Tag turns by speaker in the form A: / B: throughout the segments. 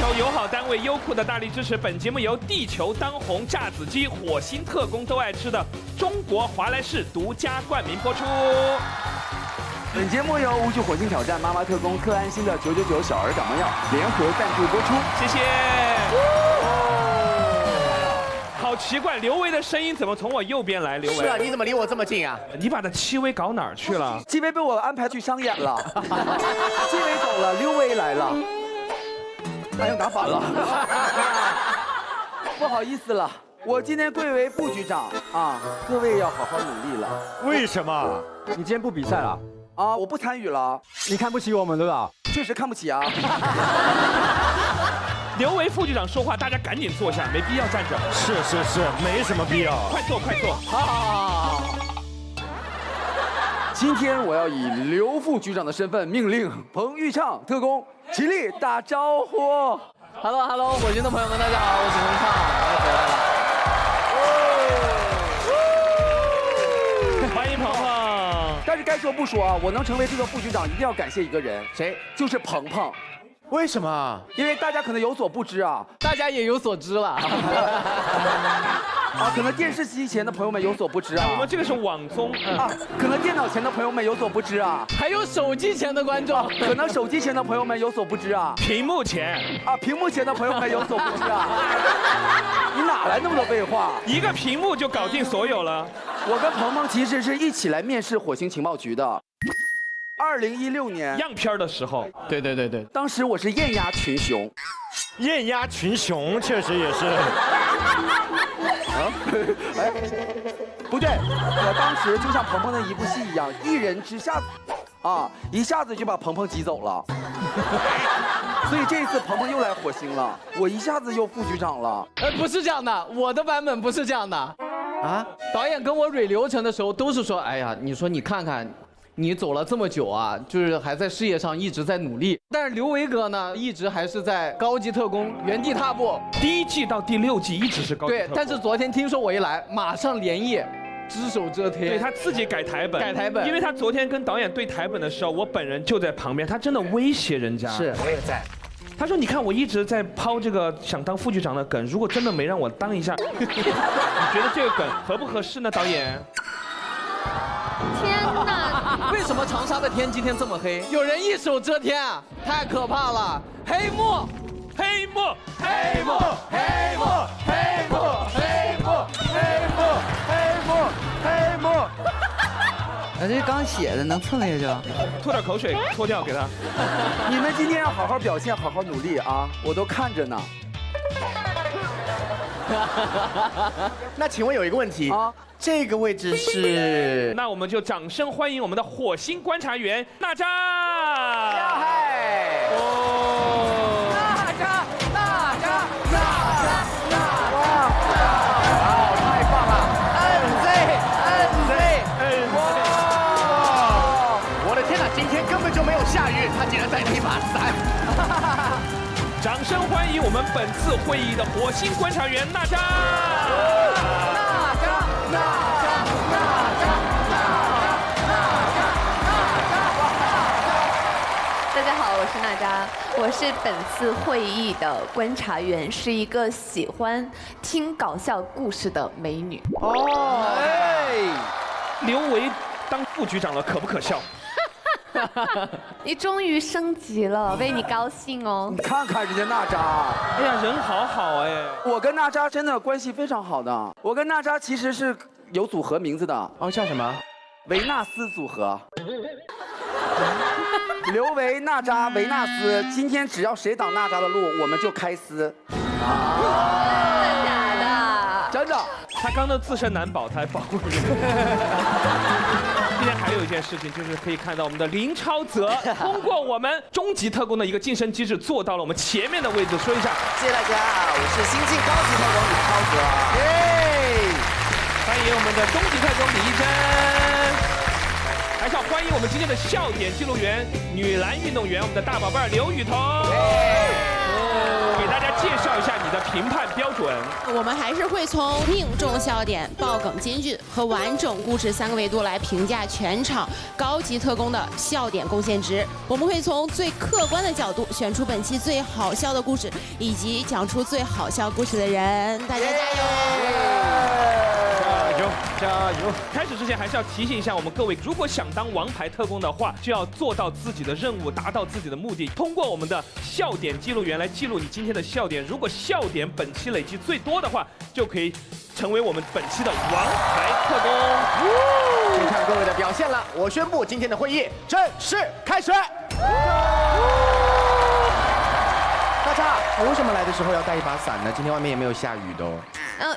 A: 球友好单位优酷的大力支持，本节目由地球当红炸子鸡火星特工都爱吃的中国华莱士独家冠名播出。
B: 本节目由无惧火星挑战妈妈特工特安心的999小儿感冒药联合赞助播出。
A: 谢谢。好奇怪，刘维的声音怎么从我右边来？刘维
C: 是啊，你怎么离我这么近啊？
A: 你把他戚薇搞哪儿去了？
B: 戚薇被我安排去商演了，戚薇走了，刘维来了。哎呀，打反了，不好意思了，我今天贵为副局长啊，各位要好好努力了。
D: 为什么？
E: 你今天不比赛了？
B: 啊，我不参与了。
E: 你看不起我们对吧？
B: 确实看不起啊。
A: 刘维副局长说话，大家赶紧坐下，没必要站着。
D: 是，没什么必要。
A: 快坐，快坐。
B: 好。今天我要以刘副局长的身份命令彭昱畅特工起立打招呼。
C: Hello， 火星的朋友们，大家好，我是彭昱畅，我又回来了。
A: 欢迎鹏鹏。
B: 但是该说不说啊，我能成为这个副局长，一定要感谢一个人，
C: 谁？
B: 就是鹏鹏。
C: 为什么？
B: 因为大家可能有所不知啊，
C: 大家也有所知了。
B: 可能电视机前的朋友们有所不知啊。
A: 我们这个是网综
B: 啊，可能电脑前的朋友们有所不知啊。
C: 还有手机前的观众，
B: 可能手机前的朋友们有所不知啊。
A: 屏幕前
B: 啊，屏幕前的朋友们有所不知啊。你哪来那么多废话？
A: 一个屏幕就搞定所有了。
B: 我跟鹏鹏其实是一起来面试火星情报局的。2016年
A: 样片的时候，
C: 对，
B: 当时我是艳压群雄。
D: 艳压群雄确实也是。
B: 哎，不对，我当时就像鹏鹏的一部戏一样，一人之下，一下子就把鹏鹏挤走了。所以这一次鹏鹏又来火星了，我一下子又副局长了。
C: 不是这样的，我的版本不是这样的。啊，导演跟我蕊流程的时候都是说，哎呀，你说你看看。你走了这么久啊，就是还在事业上一直在努力，但是刘维哥呢，一直还是在高级特工原地踏步。
A: 第1季到第6季一直是高级特工。
C: 对，但是昨天听说我一来，马上连夜只手遮天。
A: 对他自己改台本，因为他昨天跟导演对台本的时候，我本人就在旁边，他真的威胁人家。
C: 是，我也在。
A: 他说：“你看，我一直在抛这个想当副局长的梗，如果真的没让我当一下，你觉得这个梗合不合适呢？导演？”
F: 天哪！
C: 为什么长沙的天今天这么黑？有人一手遮天啊，太可怕了！黑幕，
A: 黑幕，
C: 黑幕，黑幕，黑幕，黑幕，黑幕，黑幕，黑幕。
G: 这刚写的，能蹭下去？
A: 吐点口水，脱掉给他。
B: 你们今天要好好表现，好好努力啊！我都看着呢。
C: 那请问有一个问题啊，这个位置是？
A: 那我们就掌声欢迎我们的火星观察员娜扎。
B: 嗨！
A: 哦，
C: 娜扎，
B: 哇，太棒了
C: ！NZ，哇！我的天哪，今天根本就没有下雨，他竟然带了一把伞。
A: 掌声欢迎我们本次会议的火星观察员娜扎。
F: 大家好，我是娜扎，我是本次会议的观察员，是一个喜欢听搞笑故事的美女。
B: 哦，哎，
A: 刘维当副局长了，可不可笑？
F: 你终于升级了，为你高兴哦。
B: 你看看人家娜扎，
A: 哎呀，人好好哎。
B: 我跟娜扎真的关系非常好的，我跟娜扎其实是有组合名字的。
C: 哦，叫什么？
B: 维纳斯组合。刘维、娜扎、维纳斯，今天只要谁挡娜扎的路，我们就开撕。
F: 真的假的？
B: 真的。
A: 他刚刚自身难保，他还保护你。今天还有一件事情，就是可以看到我们的林超泽通过我们终极特工的一个晋升机制，坐到了我们前面的位置。说一下，
G: 谢谢大家，我是新晋高级特工林超泽。
B: 耶！
A: 欢迎我们的终极特工李一珍，还是要欢迎我们今天的笑点记录员女篮运动员，我们的大宝贝儿刘雨桐。给大家介绍一下你的评判标准。
H: 我们还是会从命中笑点、爆梗金句和完整故事3个维度来评价全场高级特工的笑点贡献值。我们会从最客观的角度选出本期最好笑的故事，以及讲出最好笑故事的人。大家加油！
D: 加油！
A: 开始之前还是要提醒一下我们各位，如果想当王牌特工的话，就要做到自己的任务，达到自己的目的。通过我们的笑点记录员来记录你今天的笑点，如果笑点本期累计最多的话，就可以成为我们本期的王牌特工。
G: 就看各位的表现了。我宣布今天的会议正式开始。大家，我为什么来的时候要带一把伞呢？今天外面也没有下雨的哦。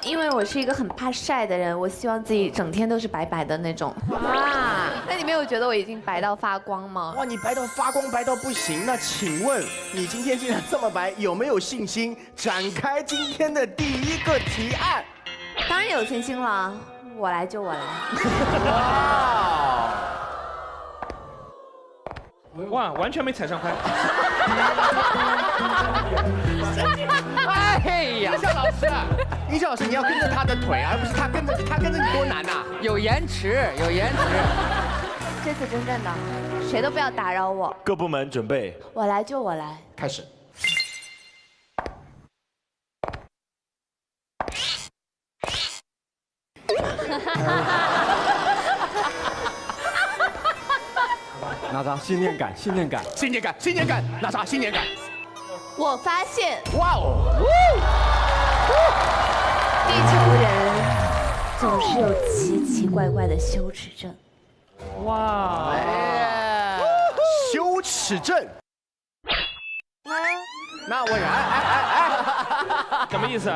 F: 因为我是一个很怕晒的人，我希望自己整天都是白白的那种。啊，那你没有觉得我已经白到发光吗？
G: 哇，你白到发光，白到不行。那请问你今天既然这么白，有没有信心展开今天的第一个提案？
F: 当然有信心了，我来就我来。
A: 哇，完全没踩上拍。
C: 哎呀，
G: 一笑老师，一笑老师，你要跟着他的腿，而不是他跟着你多难呐！
C: 有延迟，有延迟。
F: 这次真正的，谁都不要打扰我。
D: 各部门准备，
F: 我来就我来。
G: 开始。
E: 哪吒，信念感，信念感，
G: 新年感，新年感，哪吒新年感。
F: 我发现，
G: 哇哦！
F: 地球人总是有奇奇怪怪的羞耻症。
A: 哇，
G: 羞耻症。那我
A: 什么意思？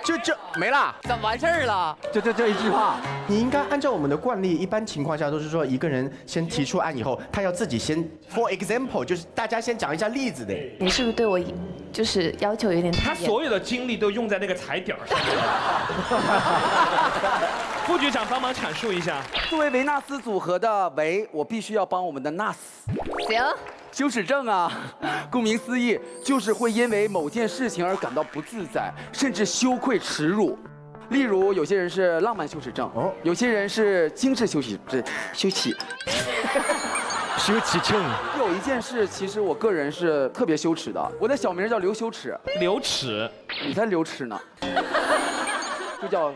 G: 就没了。
C: 怎么完事儿了？
E: 这一句话，
G: 你应该按照我们的惯例，一般情况下都是说一个人先提出案以后，他要自己先 ，for example， 就是大家先讲一下例子的。
F: 你是不是对我就是要求有点太严？
A: 他所有的精力都用在那个踩点上。副局长帮忙阐述一下。
B: 作为维纳斯组合的维，我必须要帮我们的纳斯。
F: 行。
B: 羞耻症啊，顾名思义，就是会因为某件事情而感到不自在，甚至羞愧耻辱。例如，有些人是浪漫羞耻症，有些人是精致羞耻症。
D: 羞耻症。
B: 有一件事，其实我个人是特别羞耻的，我的小名叫刘羞耻。
A: 刘耻，
B: 你才刘耻呢，就叫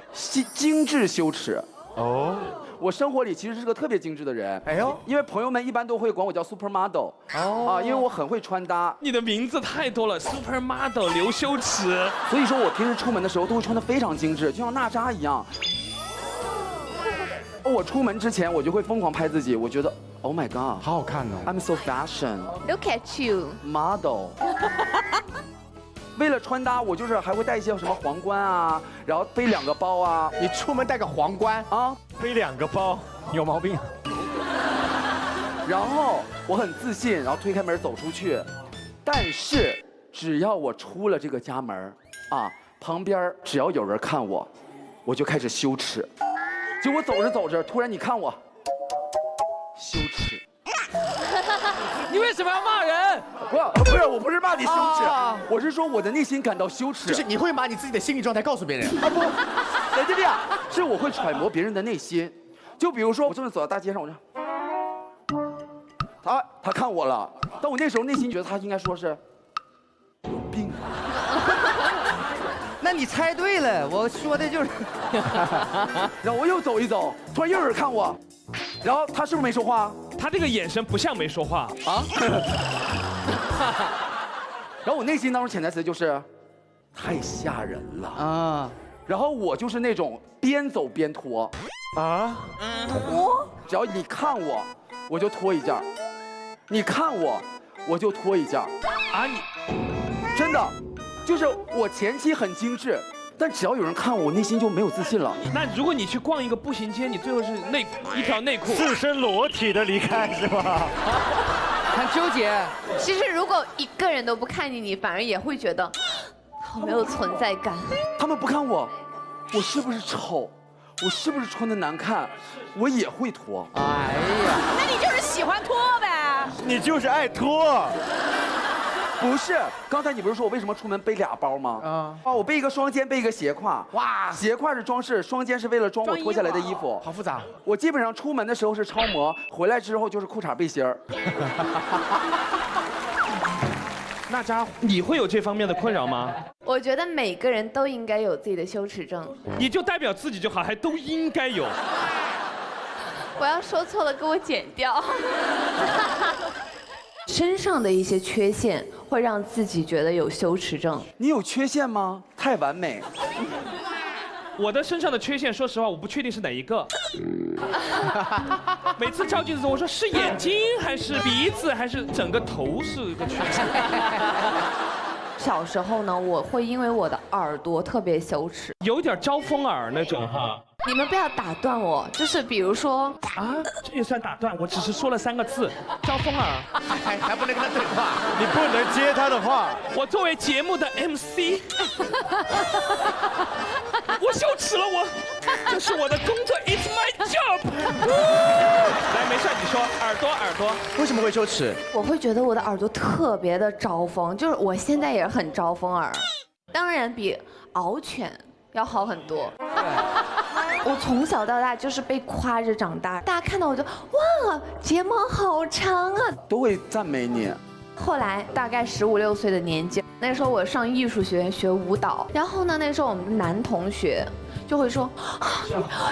B: 精致羞耻。哦。我生活里其实是个特别精致的人，哎呦，因为朋友们一般都会管我叫 supermodel， 啊，因为我很会穿搭。
A: 你的名字太多了 ，supermodel 刘羞耻。
B: 所以说我平时出门的时候都会穿得非常精致，就像娜扎一样。我出门之前我就会疯狂拍自己，我觉得 ，Oh my god，
G: 好好看哦
B: ，I'm so fashion。
F: Look at you，
B: model。为了穿搭，我就是还会带一些什么皇冠啊，然后背2个包啊。
G: 你出门带个皇冠啊，
D: 背2个包，
E: 有毛病。
B: 然后我很自信，然后推开门走出去。但是只要我出了这个家门啊，旁边只要有人看我，我就开始羞耻。就我走着走着，突然你看我，羞耻。
C: 你为什么要骂人？
B: 不是，我不是骂你羞耻，我是说我的内心感到羞耻。
G: 就是你会把你自己的心理状态告诉别人
B: 啊？不，人家这样，是我会揣摩别人的内心。就比如说，我正在走到大街上，我说，他看我了，但我那时候内心觉得他应该说是有病。
C: 那你猜对了，我说的就是。
B: 然后我又走一走，突然又有人看我，然后他是不是没说话？
A: 他这个眼神不像没说话啊。
B: 然后我内心当中潜台词就是太吓人了啊。然后我就是那种边走边脱啊，脱，只要你看我，我就脱一件；你看我，我就脱一件。啊，你真的就是我前期很精致。但只要有人看我，我内心就没有自信了。
A: 那如果你去逛一个步行街，你最后是一条内裤，
D: 赤身裸体的离开是吧？
C: 很纠结。
F: 其实如果一个人都不看你，你反而也会觉得好没有存在感。
B: 他们不看我，我是不是丑？我是不是穿的难看？我也会脱。哎呀，
H: 那你就是喜欢脱呗。
D: 你就是爱脱。
B: 不是，刚才你不是说我为什么出门背俩包吗？我背一个双肩，背一个斜挎。哇，斜挎是装饰，双肩是为了装我脱下来的衣服。
G: 好复杂。
B: 我基本上出门的时候是超模，回来之后就是裤衩背心儿。
A: 娜扎，你会有这方面的困扰吗？
F: 我觉得每个人都应该有自己的羞耻症。
A: 你就代表自己就好，还都应该有。
F: 我要说错了，给我剪掉。身上的一些缺陷会让自己觉得有羞耻症。
B: 你有缺陷吗？太完美。
A: 我的身上的缺陷，说实话，我不确定是哪一个。每次照镜子，我说是眼睛还是鼻子还是整个头是一个缺陷。
F: 小时候呢，我会因为我的耳朵特别羞耻，
A: 有点招风耳那种哈。
F: 你们不要打断我，就是比如说
A: 啊，这也算打断？我只是说了3个字，招风耳。
G: 还不能跟他对话，
D: 你不能接他的话。
A: 我作为节目的 MC， 我羞耻了，这是我的工作 ，It's my job。来，没事，你说耳朵。
G: 为什么会羞耻？
F: 我会觉得我的耳朵特别的招风，就是我现在也很招风耳，当然比獒犬要好很多。我从小到大就是被夸着长大，大家看到我就哇，睫毛好长啊，
B: 都会赞美你。
F: 后来大概15、16岁的年纪，那时候我上艺术学院学舞蹈，然后呢，那时候我们的男同学就会说，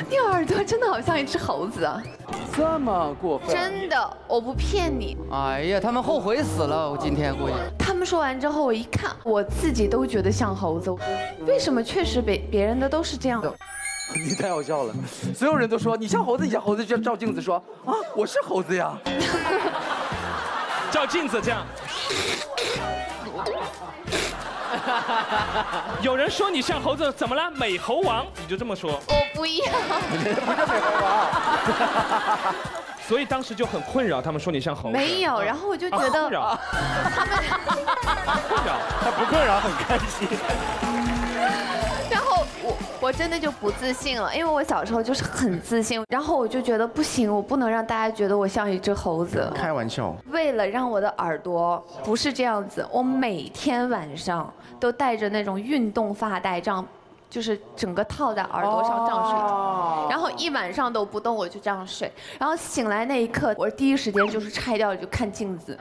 F: 你耳朵真的好像一只猴子啊，
B: 这么过分？
F: 真的，我不骗你。
C: 哎呀，他们后悔死了，我今天估计。
F: 他们说完之后，我一看，我自己都觉得像猴子，为什么？确实别人的都是这样的。
B: 你太好笑了，所有人都说你像猴子，你像猴子，就照镜子说啊，我是猴子呀。
A: 照镜子这样。有人说你像猴子，怎么了？美猴王，你就这么说。
F: 我不要。
B: 不是美猴王。
A: 所以当时就很困扰，他们说你像猴子。
F: 没有，然后我就觉得他们
A: 困扰，
D: 他不困扰，很开心。
F: 然后我真的就不自信了，因为我小时候就是很自信，然后我就觉得不行，我不能让大家觉得我像一只猴子。
G: 开玩笑。
F: 为了让我的耳朵不是这样子，我每天晚上都带着那种运动发带，这样就是整个套在耳朵上这样睡，然后一晚上都不动，我就这样睡，然后醒来那一刻，我第一时间就是拆掉就看镜子，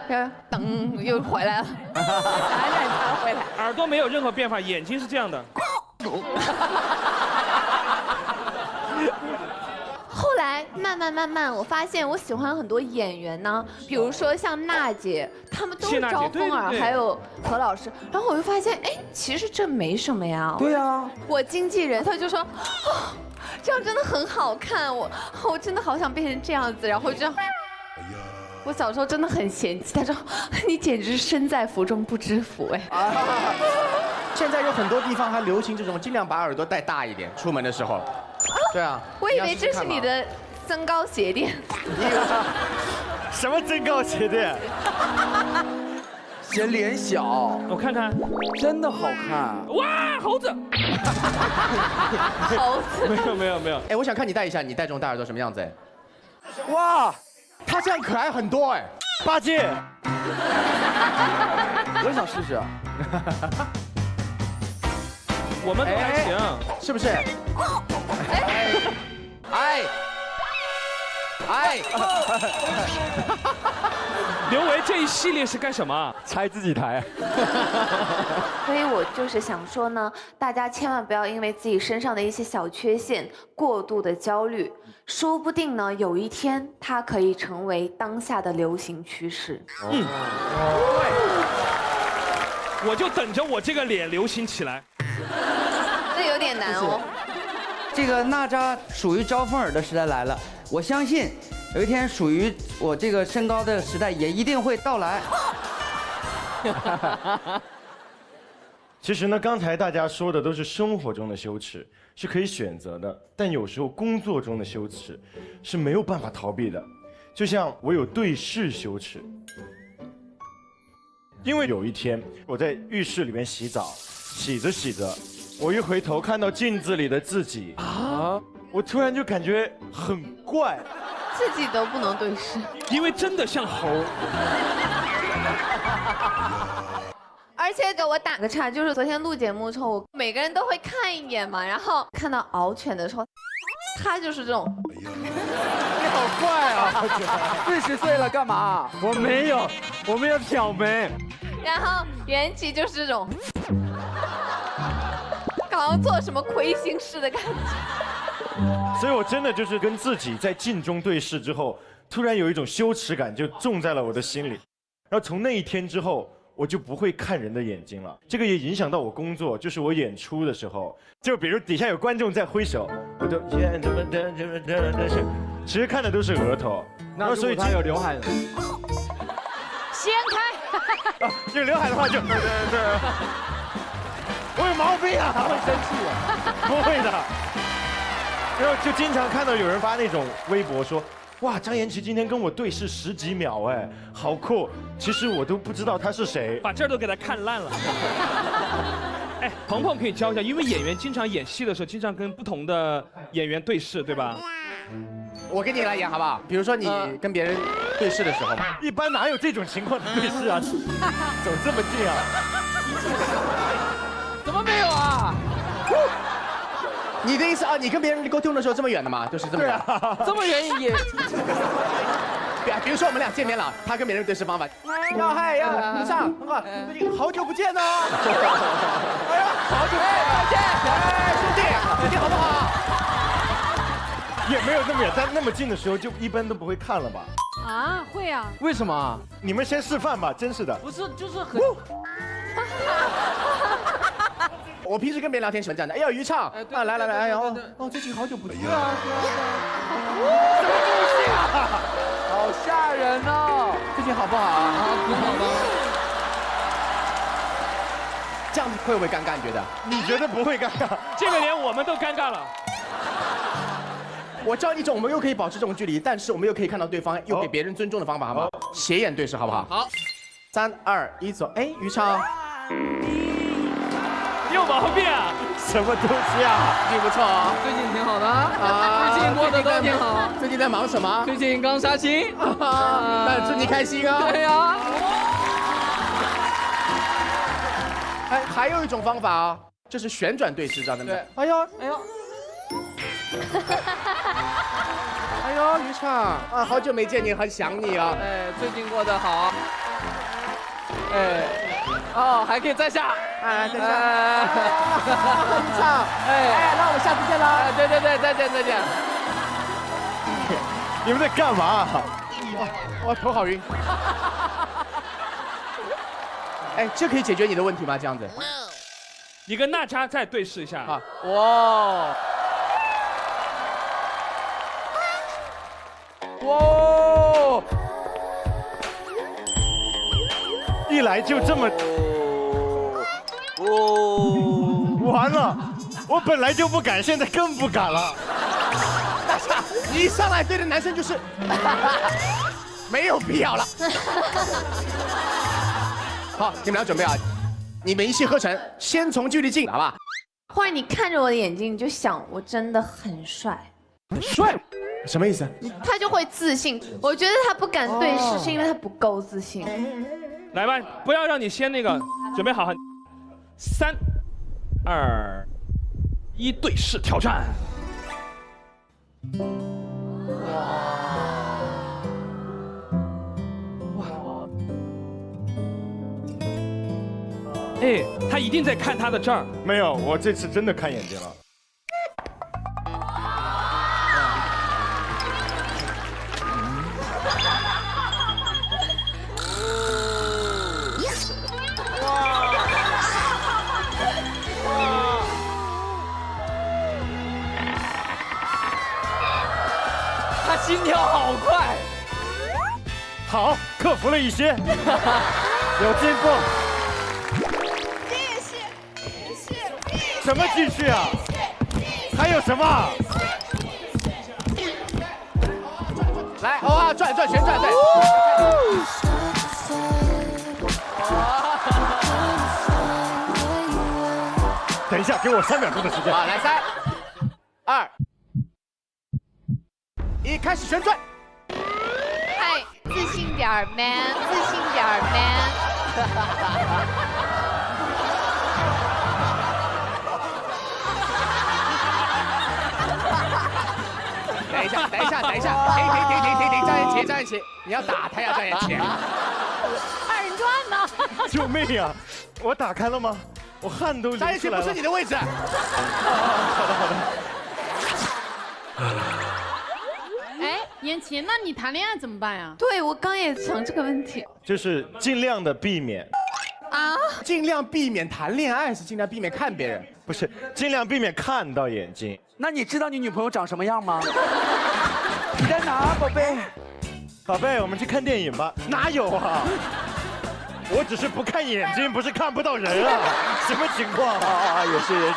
F: 噔又回来了，才回来。
A: 耳朵没有任何变化，眼睛是这样的。
F: 后来慢慢，我发现我喜欢很多演员呢，比如说像娜姐，他们都是招风耳，还有何老师。然后我就发现，哎，其实这没什么呀。
B: 对呀。
F: 我经纪人他就说，哦，这样真的很好看，我真的好想变成这样子，然后这样。我小时候真的很嫌弃，他说你简直身在福中不知福哎。
G: 现在有很多地方还流行这种，尽量把耳朵带大一点，出门的时候。对啊。
F: 我以为这是你的增高鞋垫。
D: 什么增高鞋垫？
B: 显脸小。
A: 我看看，
B: 真的好看。
A: 哇，猴子。
F: 猴子。
A: 没有。
G: 哎，我想看你戴一下，你戴这种大耳朵什么样子？哎。
B: 哇，
G: 他这样可爱很多哎。
D: 八戒。
B: 我也想试试。
A: 我们都还行，
G: 是不是？
A: 刘维这一系列是干什么？
E: 拆自己台。
F: 所以我就是想说呢，大家千万不要因为自己身上的一些小缺陷过度的焦虑，说不定呢有一天它可以成为当下的流行趋势。
A: 对，我就等着我这个脸流行起来。
F: 那有点难哦。
C: 这个娜扎属于招风耳的时代来了，我相信有一天属于我这个身高的时代也一定会到来。
D: 其实呢，刚才大家说的都是生活中的羞耻，是可以选择的，但有时候工作中的羞耻是没有办法逃避的。就像我有对视羞耻，因为有一天我在浴室里面洗澡，洗着，我一回头看到镜子里的自己啊，我突然就感觉很怪，
F: 自己都不能对视，
A: 因为真的像猴。
F: 而且给我打个岔，就是昨天录节目的时候，我每个人都会看一眼嘛，然后看到敖犬的时候，他就是这种，
B: 你好怪啊！40岁了干嘛？
E: 我没有挑眉。
F: 然后袁琪就是这种，好像做什么亏心事的感觉。
D: 所以我真的就是跟自己在镜中对视之后，突然有一种羞耻感就种在了我的心里，然后从那一天之后。我就不会看人的眼睛了，这个也影响到我工作，就是我演出的时候，就比如底下有观众在挥手，我就其实看的都是额头，
E: 然后所以他有刘海，
H: 掀开，
D: 有刘海的话就我有毛病啊，
B: 他会生气的，
D: 不会的，然后就经常看到有人发那种微博说。哇，张延琪今天跟我对视10几秒，哎，好酷！其实我都不知道他是谁，
A: 把这儿都给他看烂了。哎，鹏鹏可以教一下，因为演员经常演戏的时候，经常跟不同的演员对视，对吧？
G: 我跟你来演好不好？比如说你跟别人对视的时候，
D: 一般哪有这种情况的对视啊？走这么近啊？
C: 怎么没有啊？
G: 你的意思啊？你跟别人沟通的时候这么远的吗？就是这么远，
C: 这么远也。
G: 比如说我们俩见面了，他跟别人对视方法，嗨呀，你上，最近好久不见呢。哎呀，好久不见，再见，哎，兄弟，最近好不好？
D: 也没有那么远，但那么近的时候就一般都不会看了吧？
H: 啊，会啊。
C: 为什么？
D: 你们先示范吧，真是的。
C: 不是，就是很。
G: 我平时跟别人聊天喜欢这样的，哎呀，于畅，啊，来，哎呀，最近好久不见啊，
B: 什么东西啊？好吓人哦！
G: 最近好不好啊？
C: 挺好的。
G: 这样会不会尴尬？你觉得？
D: 你觉得不会尴尬？
A: 这个连我们都尴尬了。
G: 我教你一种我们又可以保持这种距离，但是我们又可以看到对方，又给别人尊重的方法，好不好？斜眼对视，好不好？
C: 好。
G: 3、2、1，走。哎，于畅。
A: 你有毛病啊！
D: 什么东西啊？
G: 你不错啊，
C: 最近挺好的啊，最近过得都挺好。
G: 最近在忙什么？
C: 最近刚杀青，
G: 但祝你开心啊！
C: 对呀。
G: 哎，还有一种方法啊，就是旋转对视，知道吗？对。哎呦，哎呦，于畅啊，好久没见你，很想你啊。
C: 哎，最近过得好。哎，哦，还可以再下。
G: 哎，再下。于畅，哎，那我们下次见啦。
C: 对，再见。
D: 你们在干嘛？
G: 我头好晕。哎，这可以解决你的问题吗？这样子。
A: 你跟娜扎再对视一下。
G: 啊，
C: 哇。
D: 哇！一来就这么，完了！我本来就不敢，现在更不敢了。
G: 你一上来对着男生就是没有必要了。好，你们俩准备啊，你们一气呵成，先从距离近，好吧？
F: 或者你看着我的眼睛，你就想我真的很帅。
G: 很帅？什么意思？
F: 他就会自信。我觉得他不敢对视，是因为他不够自信。
A: 来吧，不要让你先那个，准备好，3、2、1，对视挑战。哇！哎，他一定在看他的这儿。
D: 没有，我这次真的看眼睛了。
C: 他心跳好快。
D: 好，克服了一些，有进步。
F: 谢谢。
D: 什么继续啊？还有什么？
G: 来，哇，转旋转，对。
D: 等一下，给我3秒钟的时间。
G: 好，来3、2、1，开始旋转。
F: 嗨，自信点儿 ，man，自信点儿 ，man。
G: 下，停，张艳琪，你要打他呀，张艳琪。
I: 二人转呢？
D: 救命呀！我打开了吗？我汗都流出来了。
G: 张艳琪不是你的位置。
D: 好的。
I: 哎，妍琪，那你谈恋爱怎么办呀？
F: 对，我刚也想这个问题。
D: 就是尽量的避免。
F: 啊？
G: 尽量避免谈恋爱，是尽量避免看别人，
D: 不是尽量避免看到眼睛。
B: 那你知道你女朋友长什么样吗？你在哪，宝贝？
D: 宝贝，我们去看电影吧。哪有啊？我只是不看眼睛，不是看不到人啊。什么情况啊？
B: 也是。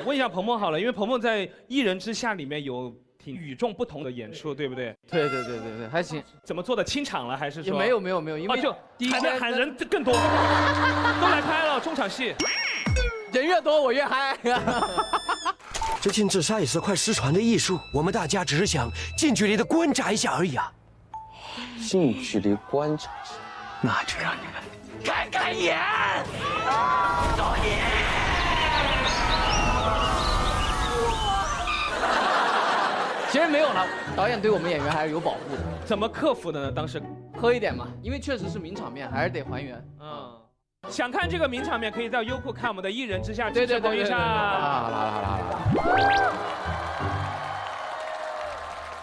A: 问一下鹏鹏好了，因为鹏鹏在《一人之下》里面有挺与众不同的演出，对不对？
C: 对，还行。
A: 怎么做的？清场了还是说？
C: 也没有，因为
A: 就
C: 第一天
A: 喊人更多，都来拍了中场戏，
C: 人越多我越嗨。
J: 这禁自杀也是快失传的艺术，我们大家只是想近距离的观察一下而已啊。
K: 近距离观察，
J: 那就让你们看看眼。导演。
C: 其实没有了，导演对我们演员还是有保护的。
A: 怎么克服的呢？当时
C: 喝一点嘛，因为确实是名场面，还是得还原。
A: 想看这个名场面，可以在优酷看我们的《一人之下》
C: 对。
A: 好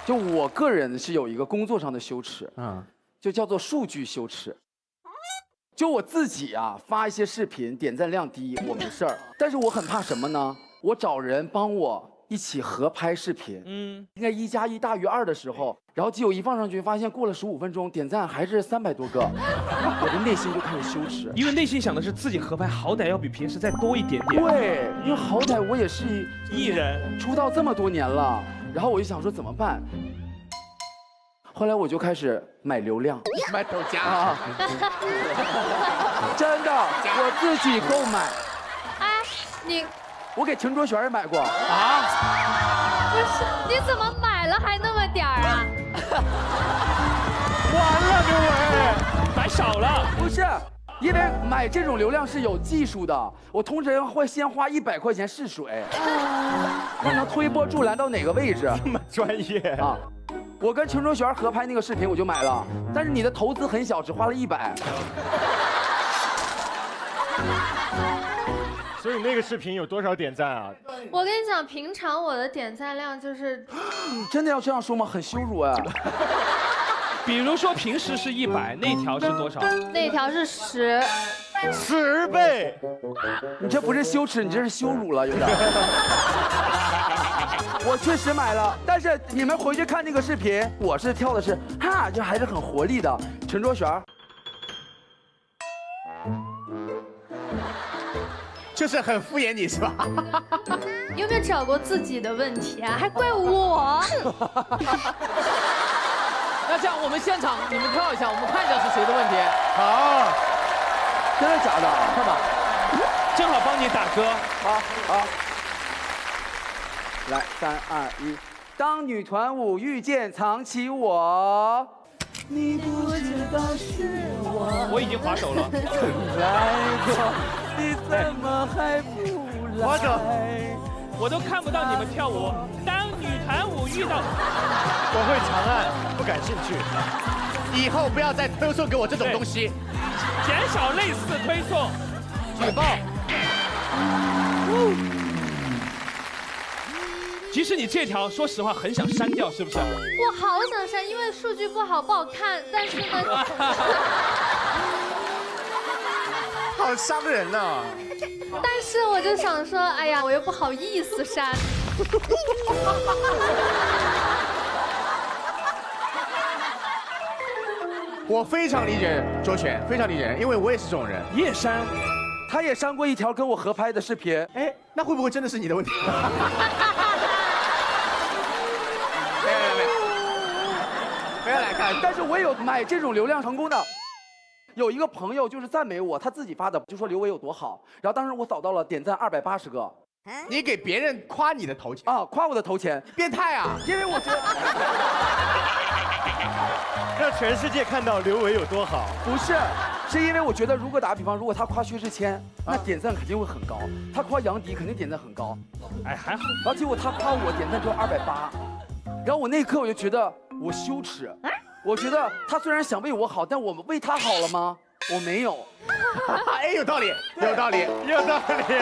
B: 就我个人是有一个工作上的羞耻，就叫做数据羞耻。就我自己啊，发一些视频点赞量低，我没事儿，但是我很怕什么呢？我找人帮我一起合拍视频，应该1+1大于2的时候，然后基友一放上去，发现过了15分钟，点赞还是300多个，我的内心就开始羞耻，
A: 因为内心想的是自己合拍好歹要比平时再多一点点。
B: 对，因为好歹我也是
A: 艺人，
B: 出道这么多年了，然后我就想说怎么办？后来我就开始买流量，
G: 买豆浆啊，
B: 真的，我自己购买。
I: 哎，你。
B: 我给陈卓璇也买过
I: 不是，你怎么买了还那么点儿啊？
D: 完了，刘伟，
A: 买少了。
B: 不是，因为买这种流量是有技术的，我通常会先花100块钱试水，看能推波助澜到哪个位置。
D: 这么专业啊！
B: 我跟陈卓璇合拍那个视频我就买了，但是你的投资很小，只花了100。
D: 所以那个视频有多少点赞啊？
I: 我跟你讲，平常我的点赞量就是，
B: 真的要这样说吗？很羞辱哎。
A: 比如说平时是100，那条是多少？
I: 那条是
D: 10倍。
B: 你这不是羞耻，你这是羞辱了，有点。我确实买了，但是你们回去看那个视频，我是跳的是哈，就还是很活力的。陈卓璇。
G: 就是很敷衍你是吧？
I: 有没有找过自己的问题啊？还怪我？
C: 那这样我们现场你们跳一下，我们看一下是谁的问题。
B: 好，真的假的？看吧，
A: 正好帮你打歌。
B: 好。来，3、2、1，当女团舞遇见藏起我。你不知道是
A: 我已经滑手了。
B: 来过，你怎么还不来？
A: 滑手，我都看不到你们跳舞。当女团舞遇到，
D: 我会长按，不感兴趣。
G: 以后不要再推送给我这种东西，
A: 减少类似推送。
C: 举报。
A: 即使你这条，说实话很想删掉，是不是？
I: 我好想删，因为数据不好看，但是呢，
G: 好伤人呐。
I: 但是我就想说，哎呀，我又不好意思删。
G: 我非常理解周璇，非常理解，因为我也是这种人。
B: 你也删，他也删过一条跟我合拍的视频。
G: 哎，那会不会真的是你的问题？没有来看，
B: 但是我有买这种流量成功的。有一个朋友就是赞美我，他自己发的，就说刘伟有多好。然后当时我扫到了点赞280个。
G: 你给别人夸你的头钱
B: 啊？夸我的头钱？
G: 变态啊！
B: 因为我觉得
D: 让全世界看到刘伟有多好。
B: 不是，是因为我觉得如果打个比方，如果他夸薛之谦，那点赞肯定会很高；他夸杨迪肯定点赞很高。
A: 哎，还好。
B: 然后结果他夸我点赞只有280。然后我那一刻我就觉得我羞耻，我觉得他虽然想为我好，但我为他好了吗？我没有。
G: 哎，有道理，有道理，有道理，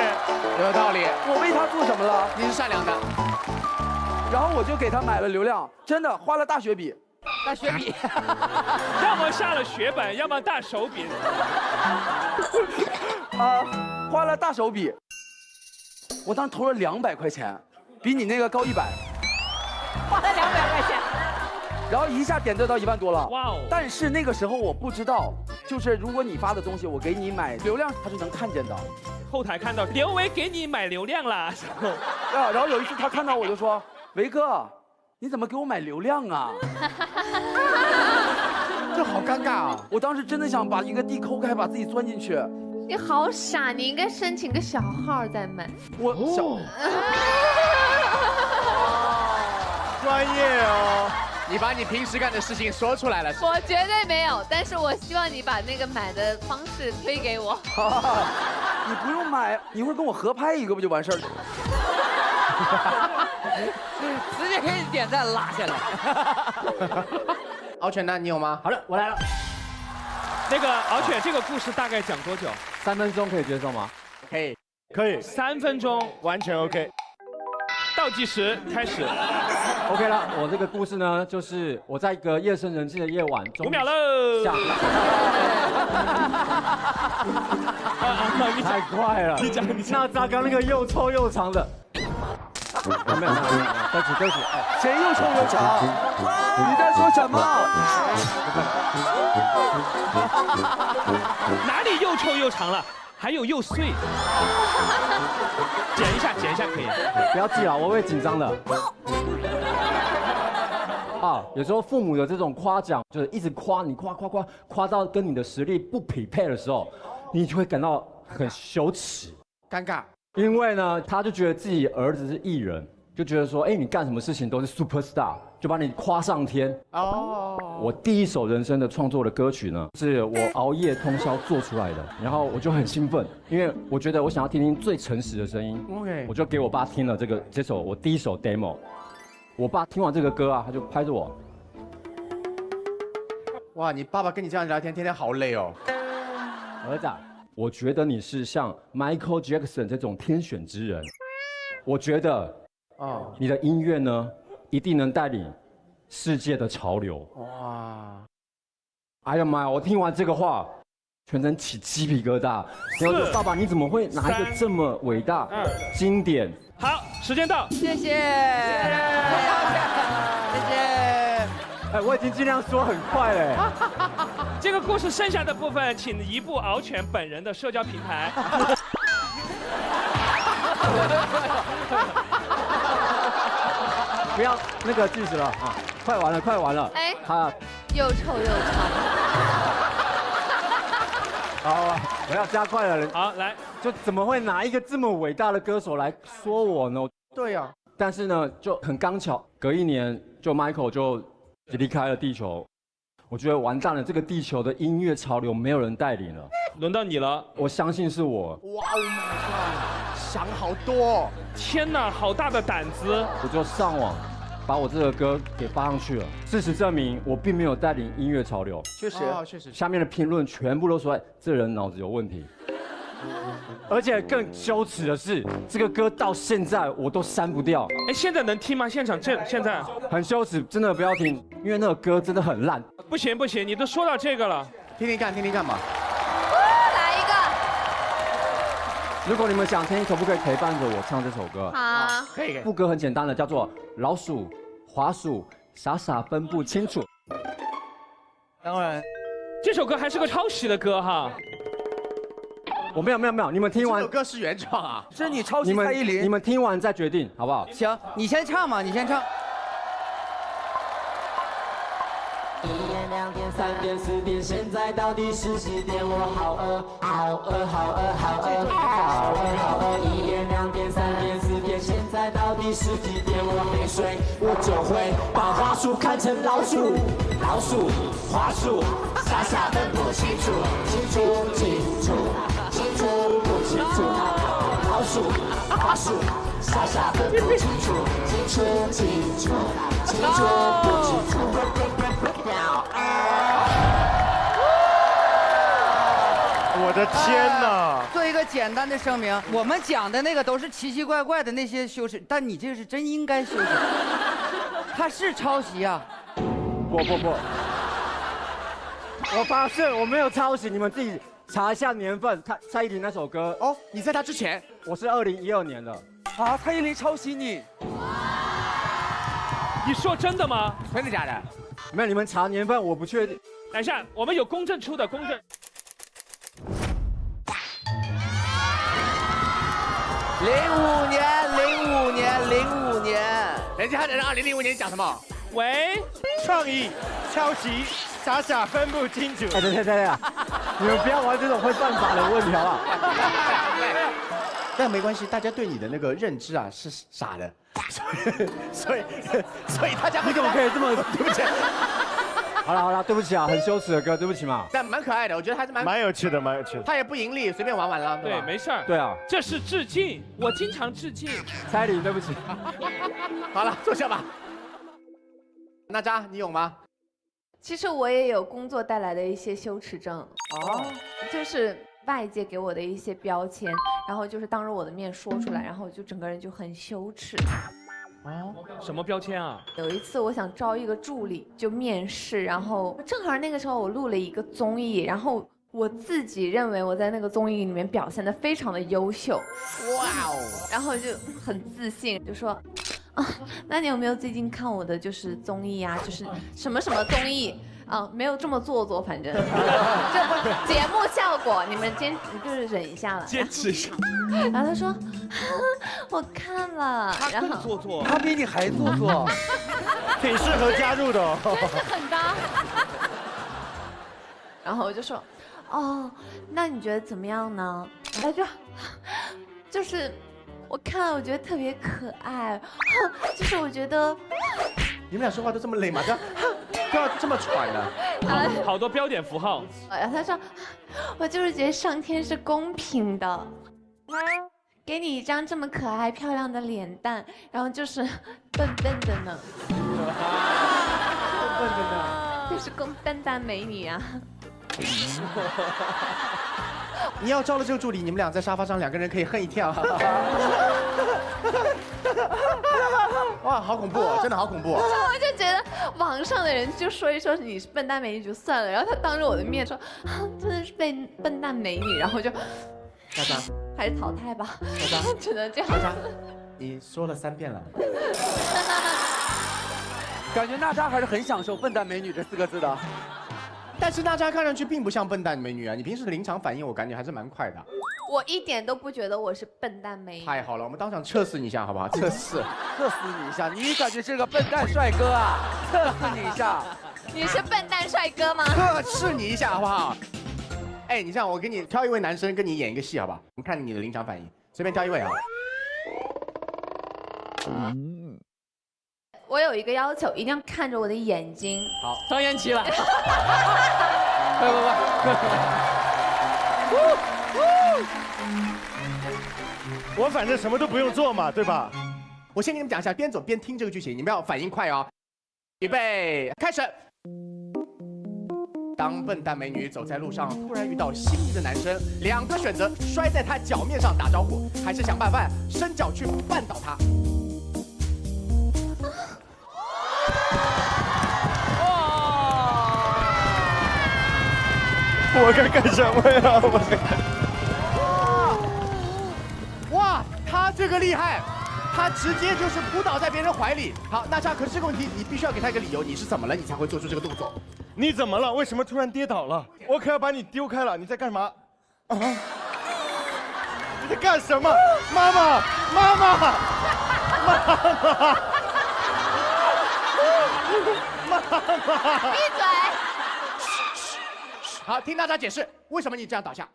G: 有道理。
B: 我为他做什么了？
G: 你是善良的。
B: 然后我就给他买了流量，真的花了大血笔。
G: 大血笔，
A: 要么下了血本，要么大手笔。
B: 花了大手笔。我当时投了200块钱，比你那个高100。
L: 花了200块钱。
B: 然后一下点对到1万多了。
A: 哇哦！
B: 但是那个时候我不知道，就是如果你发的东西，我给你买流量，他是能看见的。
A: 后台看到刘维给你买流量啦。
B: 然后有一次他看到我就说：“维哥，你怎么给我买流量啊？”
G: 这好尴尬啊！
B: 我当时真的想把一个地抠开，把自己钻进去。
F: 你好傻，你应该申请个小号再买。
B: 我小。
G: 专业哦。你把你平时干的事情说出来了。
F: 我绝对没有，但是我希望你把那个买的方式推给我。
B: 你不用买，你一会儿跟我合拍一个不就完事儿了？
L: 直接给你点赞拉下来。
G: 敖犬呢？你有吗？
E: 好了，我来了。
A: 那个敖犬，这个故事大概讲多久
E: ？3分钟可以接受吗？
G: 可以，
D: 可以。
A: 3分钟，
D: 完全 OK。
A: 倒计时开始。
E: OK 了，我这个故事呢，就是我在一个夜深人静的夜晚
A: ，5秒喽。
E: 太快了，
A: 你讲。
E: 那扎刚那个又臭又长的。没有，对不起，
B: 谁又臭又长？你在说什么？
A: 哪里又臭又长了？还有又碎。剪一下可以。
E: 不要记了，我会紧张的。有时候父母的这种夸奖，就是一直夸你，夸到跟你的实力不匹配的时候，你就会感到很羞耻、
G: 尴尬。
E: 因为呢，他就觉得自己儿子是艺人，就觉得说，你干什么事情都是 super star， 就把你夸上天。我第一首人生的创作的歌曲呢，是我熬夜通宵做出来的，然后我就很兴奋，因为我觉得我想要听听最诚实的声音。
G: OK，
E: 我就给我爸听了这首我第一首 demo。我爸听完这个歌啊，他就拍着我。
G: 哇，你爸爸跟你这样聊天，天天好累哦。
E: 儿子，我觉得你是像 Michael Jackson 这种天选之人。我觉得，你的音乐呢，一定能带领世界的潮流。哇！哎呀妈呀！我听完这个话，全身起鸡皮疙瘩。然后说，爸爸，你怎么会拿一个这么伟大、经典？
A: 好，时间到。
L: 谢谢。
E: 我已经尽量说很快了。
A: 这个故事剩下的部分，请移步敖犬本人的社交平台。
E: 不要那个计时了啊！快完了。
F: 哎，
E: 他
F: 又臭又长。
E: 好，我要加快了。
A: 好，来，
E: 就怎么会拿一个这么伟大的歌手来说我呢？
G: 对呀。
E: 但是呢，就很刚巧，隔1年就 Michael 就离开了地球。我觉得完蛋了，这个地球的音乐潮流没有人带领了。
A: 轮到你了，
E: 我相信是我。
G: 哇哦 my god， 想好多。
A: 天哪，好大的胆子！
E: 我就上网把我这个歌给发上去了。事实证明，我并没有带领音乐潮流。
G: 确实。
E: 下面的评论全部都说这人脑子有问题。而且更羞耻的是，这个歌到现在我都删不掉。
A: 现在能听吗？现场现在
E: 很羞耻，真的不要听，因为那个歌真的很烂。
A: 不行，你都说到这个了，
G: 听听看吧。
F: 来一个。
E: 如果你们想听，可不可以陪伴着我唱这首歌？
F: 好，
G: 可以。
E: 副歌很简单的，叫做老鼠、滑鼠，傻傻分不清楚。
G: 当然，
A: 这首歌还是个抄袭的歌哈。
E: 我没有，你们听完。
G: 这首歌是原创啊，
B: 是你抄袭蔡依林。
E: 你们听完再决定，好不好？
L: 行，你先唱嘛，你先唱。
M: 1点、2点、3点、4点，现在到底是几点？我好饿！1点、2点、3点、4点，现在到底是几点？我没睡，我就会把花束看成老鼠，花束，傻傻分不清楚，清楚不清楚，老鼠。话术，傻傻分不清楚，清楚清楚清楚不清楚。
D: 我的天哪！
L: 做一个简单的声明，我们讲的那个都是奇奇怪怪的那些羞耻，但你这个是真应该羞耻。他是抄袭啊！
E: 不，我发誓我没有抄袭，你们自己查一下年份。蔡依林那首歌
G: 哦，你在她之前，
E: 我是2012年的。
B: 啊，蔡依林抄袭你？
A: 你说真的吗？
G: 真的假的？
E: 没有，你们查年份，我不确定。
A: 等一下，我们有公证处的公证。
B: 05年，
G: 人家2005年讲什么？
A: 喂，
D: 创意抄袭，傻傻分不清楚。
E: 哎，等一下，你们不要玩这种会犯法的问题好不好？
G: 但没关系，大家对你的那个认知啊是傻的，所以大家
E: 你怎么可以这么？
G: 对不起。
E: 好了，对不起啊，很羞耻的歌，对不起嘛。
G: 但蛮可爱的，我觉得还是蛮
D: 有趣的。
G: 他也不盈利，随便玩玩了。
A: 对，没事儿。
E: 对啊，
A: 这是致敬，我经常致敬。
E: 蔡依林，对不起。
G: 好了，坐下吧。娜扎，你有吗？
F: 其实我也有工作带来的一些羞耻症。哦，就是外界给我的一些标签，然后就是当着我的面说出来，然后就整个人就很羞耻。
A: 哦，什么标签啊？
F: 有一次我想招一个助理，就面试，然后正好那个时候我录了一个综艺，然后我自己认为我在那个综艺里面表现得非常的优秀，哇哦，然后就很自信，就说，啊，那你有没有最近看我的就是综艺啊，就是什么什么综艺？啊，没有这么做作，反正这节目效果，你们就是忍一下了，
A: 坚持一下。
F: 然后他说，我看了，
A: 他更做作，
B: 他比你还做作，
D: 挺适合加入的哦。
F: 真是很搭。然后我就说，哦，那你觉得怎么样呢？他就是我看了，我觉得特别可爱，就是我觉得。
G: 你们俩说话都这么累吗？都要这么喘的，
A: 好多标点符号。
F: 然后他说，我就是觉得上天是公平的，给你一张这么可爱漂亮的脸蛋，然后就是笨笨的呢，
E: 笨的呢，
F: 就是笨蛋美女啊。
G: 你要招了这个助理，你们俩在沙发上2个人可以哼一跳。哇，好恐怖哦，真的好恐怖哦。
F: 我就觉得网上的人就说一说你是笨蛋美女就算了，然后他当着我的面说，啊，真的是笨蛋美女，然后就，
G: 娜扎，
F: 还是淘汰吧，只能这样。
G: 娜扎，你说了3遍了。
B: 感觉娜扎还是很享受“笨蛋美女”这4个字的。
G: 但是娜扎看上去并不像笨蛋美女啊，你平时的临场反应我感觉还是蛮快的。
F: 我一点都不觉得我是笨蛋美女。
G: 太好了，我们当场测试你一下好不好？测试
B: 你一下，你感觉是个笨蛋帅哥啊？测试你一下。
F: 你是笨蛋帅哥吗？
G: 测试你一下好不好？哎，你这样，我给你挑一位男生跟你演一个戏好不好？我们看你的临场反应，随便挑一位啊。
F: 我有一个要求，一定要看着我的眼睛。
G: 好，
C: 张延琪来。
D: 我反正什么都不用做嘛，对吧？
G: 我先给你们讲一下，边走边听这个剧情，你们要反应快哦。预备，开始。当笨蛋美女走在路上，突然遇到心仪的男生，2个选择：摔在他脚面上打招呼，还是想办法伸脚去绊倒他。
D: 我该干什么呀？
G: 哇，他这个厉害，他直接就是扑倒在别人怀里。好，娜扎，可是这个问题你必须要给他一个理由，你是怎么了，你才会做出这个动作？
D: 你怎么了？为什么突然跌倒了？我可要把你丢开了！你在干嘛？啊！你在干什么？妈妈，妈妈，妈妈，妈妈！
F: 闭嘴！
G: 好，听大家解释，为什么你这样倒下？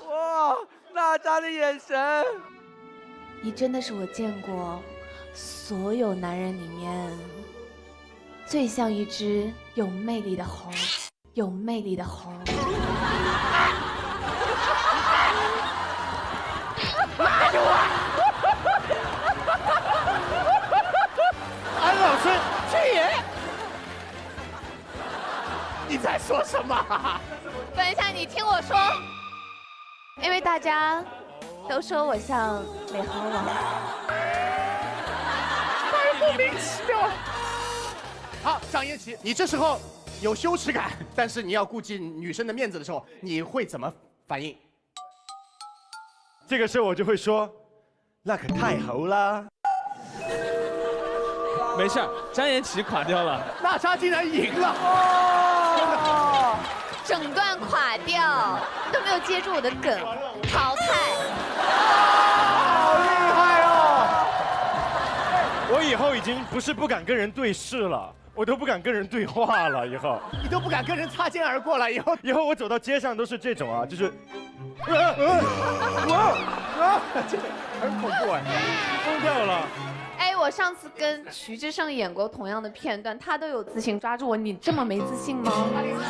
B: 哇，娜扎的眼神！
F: 你真的是我见过所有男人里面最像一只有魅力的猴。有魅力的猴。
G: 哪有啊？安老师，去爷！你在说什么？
F: 等一下，你听我说，因为大家都说我像美猴王。
G: 太莫名其妙了。好，张妍琪，你这时候有羞耻感，但是你要顾及女生的面子的时候，你会怎么反应？
D: 这个时候我就会说，那可太猴啦。
A: 没事，张妍琪垮掉了，
G: 娜扎竟然赢了，
F: 整段垮掉，都没有接住我的梗，淘汰。
G: 好厉害哦！
D: 我以后已经不是不敢跟人对视了，我都不敢跟人对话了。以后
G: 你都不敢跟人擦肩而过了。以后
D: 我走到街上都是这种啊，就是，
G: 这很恐怖哎，
D: 疯掉了。
F: 哎，我上次跟徐志胜演过同样的片段，他都有自信抓住我，你这么没自信吗？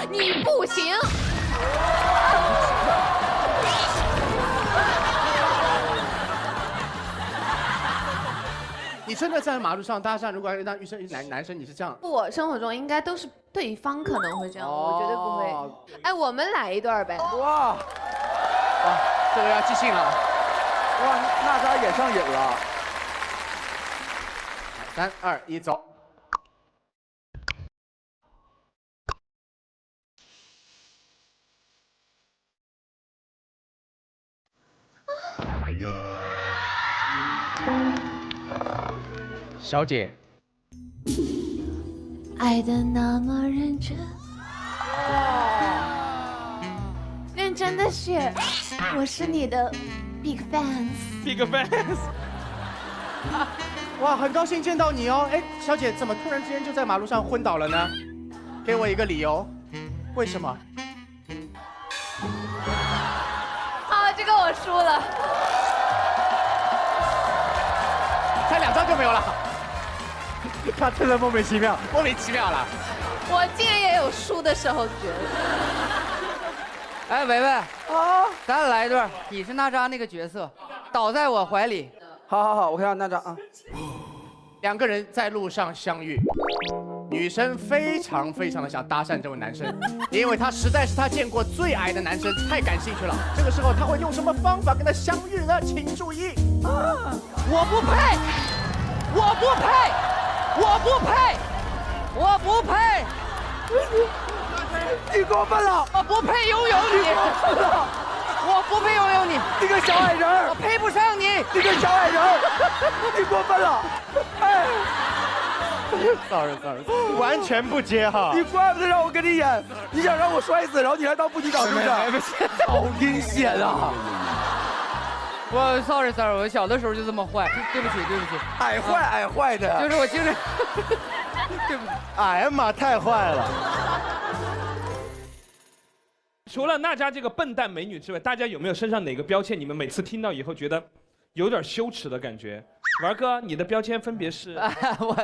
F: 你不行。
G: 你真的在马路上搭讪，如果让男生，你是这样？
F: 我生活中应该都是对方可能会这样，我绝对不会。哎，我们来一段呗。
B: 哇，
G: 这个要即兴了。
B: 哇，娜扎也上瘾了。
G: 3、2、1，走。小姐，
F: 爱的那么认真，认真的雪，我是你的 big fans。big
A: fans。
G: 哇，很高兴见到你哦。哎，小姐，怎么突然之间就在马路上昏倒了呢？给我一个理由，为什么？
F: 好，这个我输了。
G: 才2张就没有了。他真的莫名其妙，莫名其妙了。
F: 我竟然也有输的时候，觉得。
L: 哎，维维啊，咱来一段，你是娜扎那个角色，倒在我怀里。
B: 好，我看看娜扎啊。
G: 2个人在路上相遇，女生非常的想搭讪这位男生，因为他实在是他见过最矮的男生，太感兴趣了。这个时候他会用什么方法跟他相遇呢？请注意。
L: 我不配，我不配，我不配，我不配。
B: 你过分了！
L: 我不配拥有你！我不配拥有你！
B: 你个小矮人！
L: 我配不上你！
B: 你个小矮人！你过分了！哎
D: ，sorry， 完全不接哈！
B: 你怪不得让我跟你演，你想让我摔死，然后你来当部级长是不是？好阴险啊！
L: 我 sorry， 我小的时候就这么坏，对不起。
B: 矮坏的，
L: 就是我经常，对不起。
D: 哎呀妈，太坏了！
A: 除了娜扎这个笨蛋美女之外，大家有没有身上哪个标签你们每次听到以后觉得有点羞耻的感觉？玩哥，你的标签分别是？
L: 我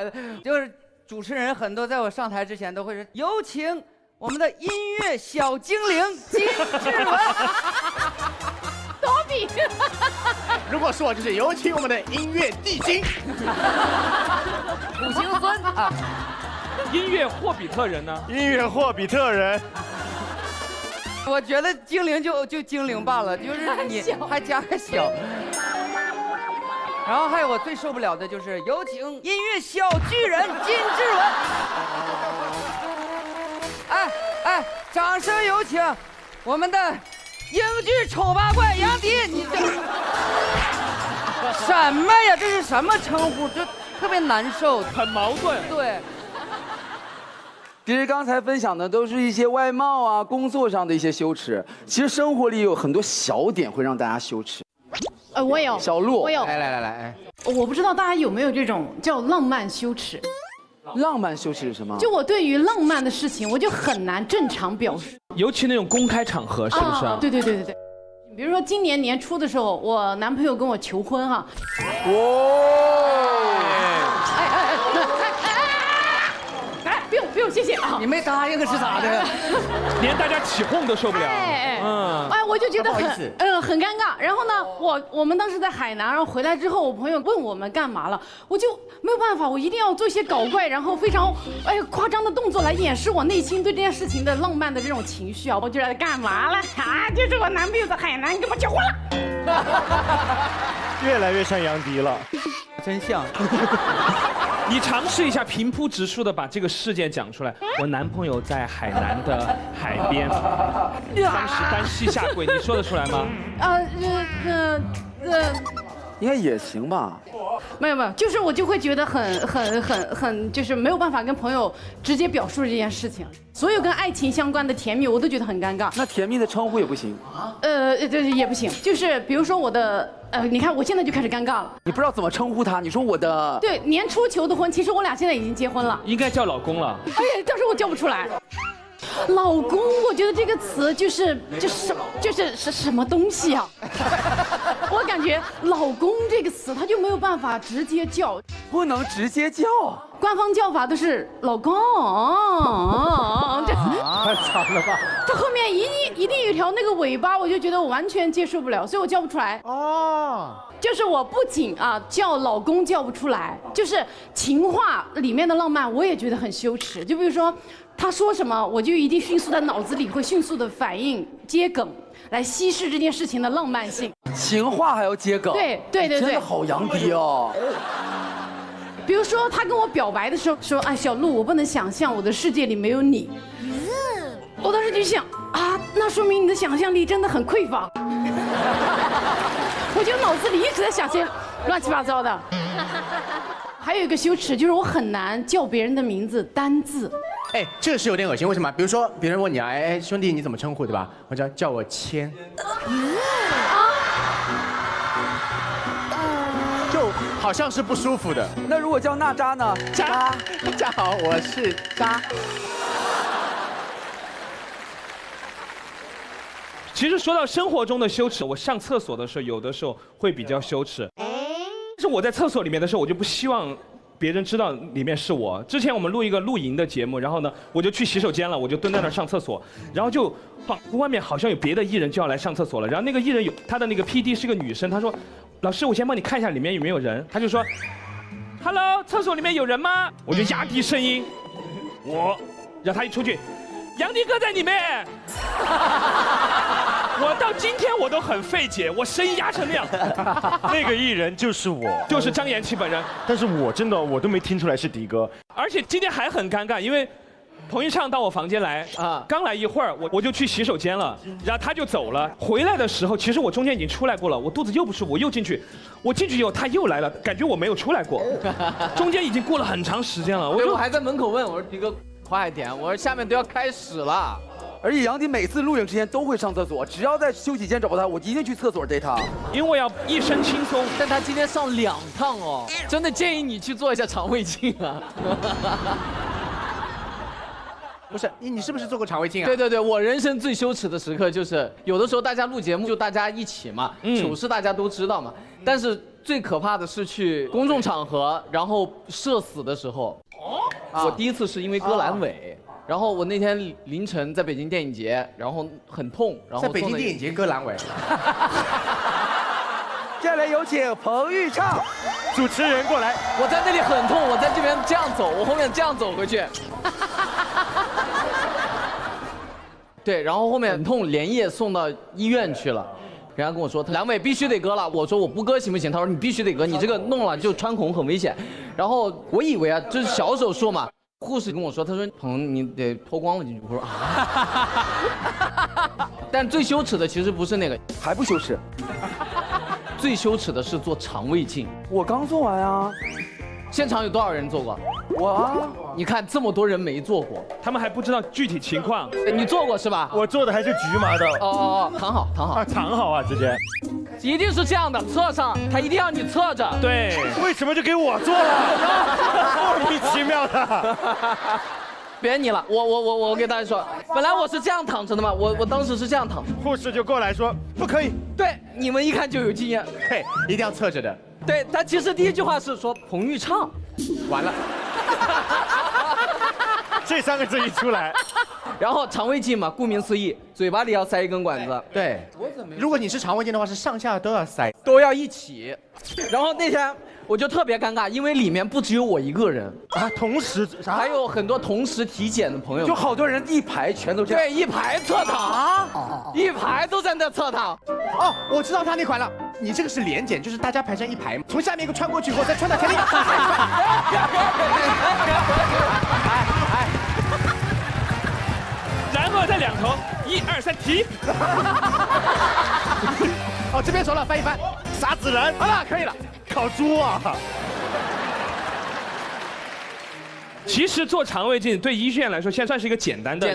L: 就是主持人很多在我上台之前都会说，有请我们的音乐小精灵金志文。
F: 多比。
G: 如果是我，就是有请我们的音乐地精
L: 土行孙啊。
A: 音乐霍比特人呢？
D: 音乐霍比特人。
L: 我觉得精灵就精灵罢了，就是你还加个小。然后还有我最受不了的就是有请音乐小巨人金志文。哎，掌声有请我们的英剧丑八怪杨迪。你这什么呀？这是什么称呼？就特别难受，
A: 很矛盾。
L: 对。
B: 其实刚才分享的都是一些外貌啊、工作上的一些羞耻。其实生活里有很多小点会让大家羞耻。
N: 我有。
B: 小鹿，
N: 我有。
G: 来，
N: 我不知道大家有没有这种叫浪漫羞耻。
B: 浪漫羞耻是什么？
N: 就我对于浪漫的事情，我就很难正常表示。
A: 尤其那种公开场合，是不是啊？
N: 对。比如说今年年初的时候，我男朋友跟我求婚哈。不用呦，谢谢啊！
L: 你没答应是咋的？
A: 连大家起哄都受不了。
N: 哎，我就觉得
L: 不好意思
N: 很尴尬。然后呢，我们当时在海南，然后回来之后，我朋友问我们干嘛了，我就没有办法，我一定要做一些搞怪，然后非常夸张的动作来掩饰我内心对这件事情的浪漫的这种情绪啊。我就在干嘛了啊？就是我男朋友在海南跟我结婚了。
D: 越来越像杨迪了，
L: 真像。
A: 你尝试一下平铺直述的把这个事件讲出来。我男朋友在海南的海边，当时单膝下跪，你说得出来吗？
B: 应该也行吧。
N: 没有，就是我就会觉得很，就是没有办法跟朋友直接表述这件事情。所有跟爱情相关的甜蜜，我都觉得很尴尬。
B: 那甜蜜的称呼也不行。
N: 对，也不行。就是比如说我的，你看我现在就开始尴尬了。
B: 你不知道怎么称呼他，你说我的。
N: 对，年初求的婚，其实我俩现在已经结婚了。
A: 应该叫老公了。
N: 哎呀，但是我叫不出来。老公，我觉得这个词就是什么东西啊？我感觉“老公”这个词，他就没有办法直接叫，
B: 不能直接叫。
N: 官方叫法都是“老公”，
D: 太惨了吧？
N: 它后面一定有一条那个尾巴，我就觉得我完全接受不了，所以我叫不出来。就是我不仅叫老公叫不出来，就是情话里面的浪漫，我也觉得很羞耻。就比如说。他说什么，我就一定迅速在脑子里会迅速的反应接梗，来稀释这件事情的浪漫性。
B: 情话还要接梗？
N: 对，
B: 真的好杨迪哦。
N: 比如说他跟我表白的时候说：“哎，小鹿，我不能想象我的世界里没有你。”我当时就想啊，那说明你的想象力真的很匮乏。我就脑子里一直在想些乱七八糟的。还有一个羞耻，就是我很难叫别人的名字单字。
G: 哎，这个是有点恶心，为什么？比如说别人问你啊，哎，兄弟你怎么称呼，对吧？我叫我谦。就好像是不舒服的。
B: 那如果叫娜扎呢？
G: 扎，大家好，我是扎。
A: 其实说到生活中的羞耻，我上厕所的时候，有的时候会比较羞耻。但是我在厕所里面的时候，我就不希望别人知道里面是我。之前我们录一个露营的节目，然后呢，我就去洗手间了，我就蹲在那儿上厕所，然后就外面好像有别的艺人就要来上厕所了，然后那个艺人他的那个 PD 是个女生，她说：“老师，我先帮你看一下里面有没有人。”她就说 ：“Hello， 厕所里面有人吗？”我就压低声音，然后她一出去，杨迪哥在里面。我到今天我都很费解，我声音压成那样。
D: 那个艺人就是我，
A: 就是张延期本人。
D: 但是我真的都没听出来是迪哥。
A: 而且今天还很尴尬，因为彭昱畅到我房间来刚来一会儿，我就去洗手间了，然后他就走了。回来的时候，其实我中间已经出来过了，我肚子又不舒服，我又进去。我进去以后他又来了，感觉我没有出来过。中间已经过了很长时间了，
C: 我还在门口问我说：“迪哥，快点！我说下面都要开始了。”
B: 而且杨迪每次录影之前都会上厕所，只要在休息间找不他，我一定去厕所逮他，
A: 因为我要一身轻松。
C: 但他今天上2趟哦，真的建议你去做一下肠胃镜啊。
G: 不是你是不是做过肠胃镜啊？
C: 对，我人生最羞耻的时刻就是有的时候大家录节目就大家一起嘛，糗事大家都知道嘛。但是最可怕的是去公众场合，然后社死的时候。我第一次是因为割阑尾。然后我那天凌晨在北京电影节，然后很痛，然后
G: 在北京电影节割阑尾。
B: 接下来有请彭昱畅，
D: 主持人过来。
C: 我在那里很痛，我在这边这样走，我后面这样走回去。对，然后后面很痛，连夜送到医院去了。人家跟我说阑尾必须得割了，我说我不割行不行？他说你必须得割，你这个弄了就穿孔很危险。然后我以为这是小手术嘛。护士跟我说，他说彭你得脱光了进去。我说啊，但最羞耻的其实不是那个，
B: 还不羞耻。
C: 最羞耻的是做肠胃镜。
B: 我刚做完啊。
C: 现场有多少人做过？
B: 我啊。
C: 你看这么多人没做过，
A: 他们还不知道具体情况。
C: 你做过是吧？
D: 我做的还是局麻的。
C: 躺好。
D: 躺好啊，直接。
C: 一定是这样的，侧上，他一定要你侧着。
A: 对。
D: 为什么就给我做了？莫名其妙的。
C: 别你了，我给大家说，本来我是这样躺着的嘛，我当时是这样躺。
D: 护士就过来说不可以。
C: 对，你们一看就有经验。
G: 嘿，一定要侧着的。
C: 对他其实第一句话是说彭昱畅，
G: 完了。
D: 这3个字一出来，
C: 然后肠胃镜嘛，顾名思义，嘴巴里要塞一根管子。
G: 对，如果你是肠胃镜的话，是上下都要塞，
C: 都要一起。然后那天我就特别尴尬，因为里面不只有我一个人
D: 啊，同时
C: 还有很多同时体检的朋友，
B: 就好多人一排全都这样。
C: 对，一排侧躺，一排都在那侧躺。
G: 哦，我知道他那款了。你这个是连检，就是大家排成一排，从下面一个穿过去以后，再穿到前面。
A: 然后再两头，1、2、3提。
G: 哦，这边熟了，翻一翻，
D: 撒孜然。
G: 好了，可以了。
D: 烤猪啊！
A: 其实做肠胃镜对医院来说，现在算是一个简单的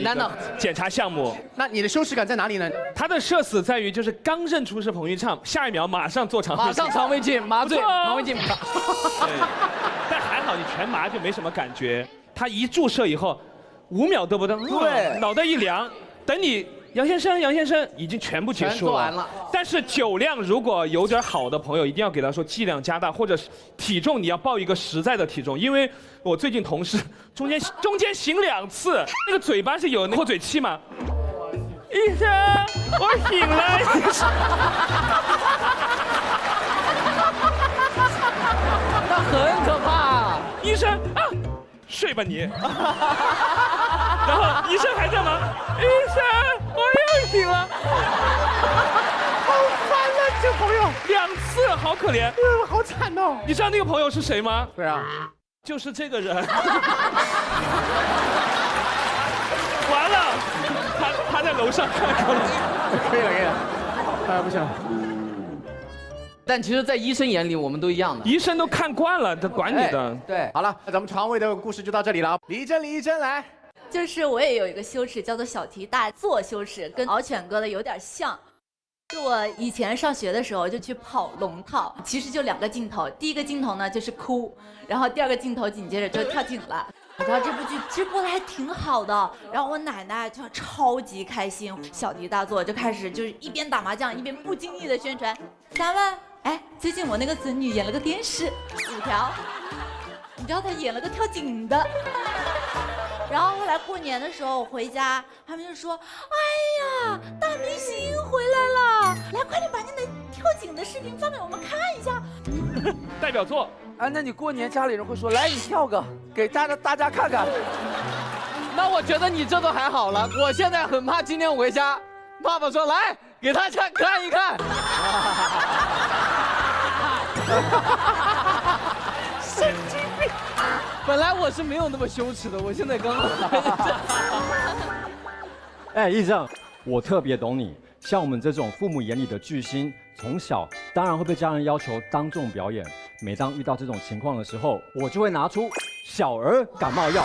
A: 检查项目。
G: 那你的羞耻感在哪里呢？
A: 它的社死在于就是刚认出是彭昱畅，下一秒马上做肠胃镜，
C: 马上肠胃镜麻醉，肠胃镜。
A: 对，但还好你全麻就没什么感觉。它一注射以后，5秒都不到，对，脑袋一凉，等你。杨先生，已经全部结束了。
C: 全做完了。
A: 但是酒量如果有点好的朋友，一定要给他说剂量加大，或者是体重你要报一个实在的体重，因为我最近同事中间醒2次，那个嘴巴是有那扩嘴器嘛。医生，我醒了。
C: 那很可怕。
A: 医生啊，睡吧你。然后医生还在吗？医生，我又醒了。
G: 好烦啊，这朋友
A: 2次，好可怜，
G: 好惨哦。
A: 你知道那个朋友是谁吗？
G: 对啊，
A: 就是这个人。完了，他在楼上看了。
G: 可以了。哎，不行了。
C: 但其实，在医生眼里，我们都一样的。
A: 医生都看惯了，他管你的。
G: 对，好了，那咱们肠胃的故事就到这里了。李一真来。
O: 就是我也有一个羞耻，叫做小题大做羞耻，跟敖犬哥的有点像。就我以前上学的时候就去跑龙套，其实就2个镜头，第一个镜头呢就是哭，然后第2个镜头紧接着就跳井了。你知道这部剧其实播的还挺好的，然后我奶奶就超级开心，小题大做就开始就是一边打麻将一边不经意的宣传3万，哎，最近我那个孙女演了个电视5条，你知道她演了个跳井的。然后后来过年的时候我回家，他们就说：“哎呀，大明星回来了，来快点把你那跳井的视频放给我们看一下。”
A: 代表作。
B: 哎，那你过年家里人会说：“来，你跳个，给大家看看。”
C: 那我觉得你这都还好了，我现在很怕今天我回家，爸爸说：“来，给他看一看。”
G: 神经病。
C: 本来我是没有那么羞耻的，我现在刚好。
E: 哎，医生，我特别懂你。像我们这种父母眼里的巨星，从小当然会被家人要求当众表演。每当遇到这种情况的时候，我就会拿出小儿感冒药，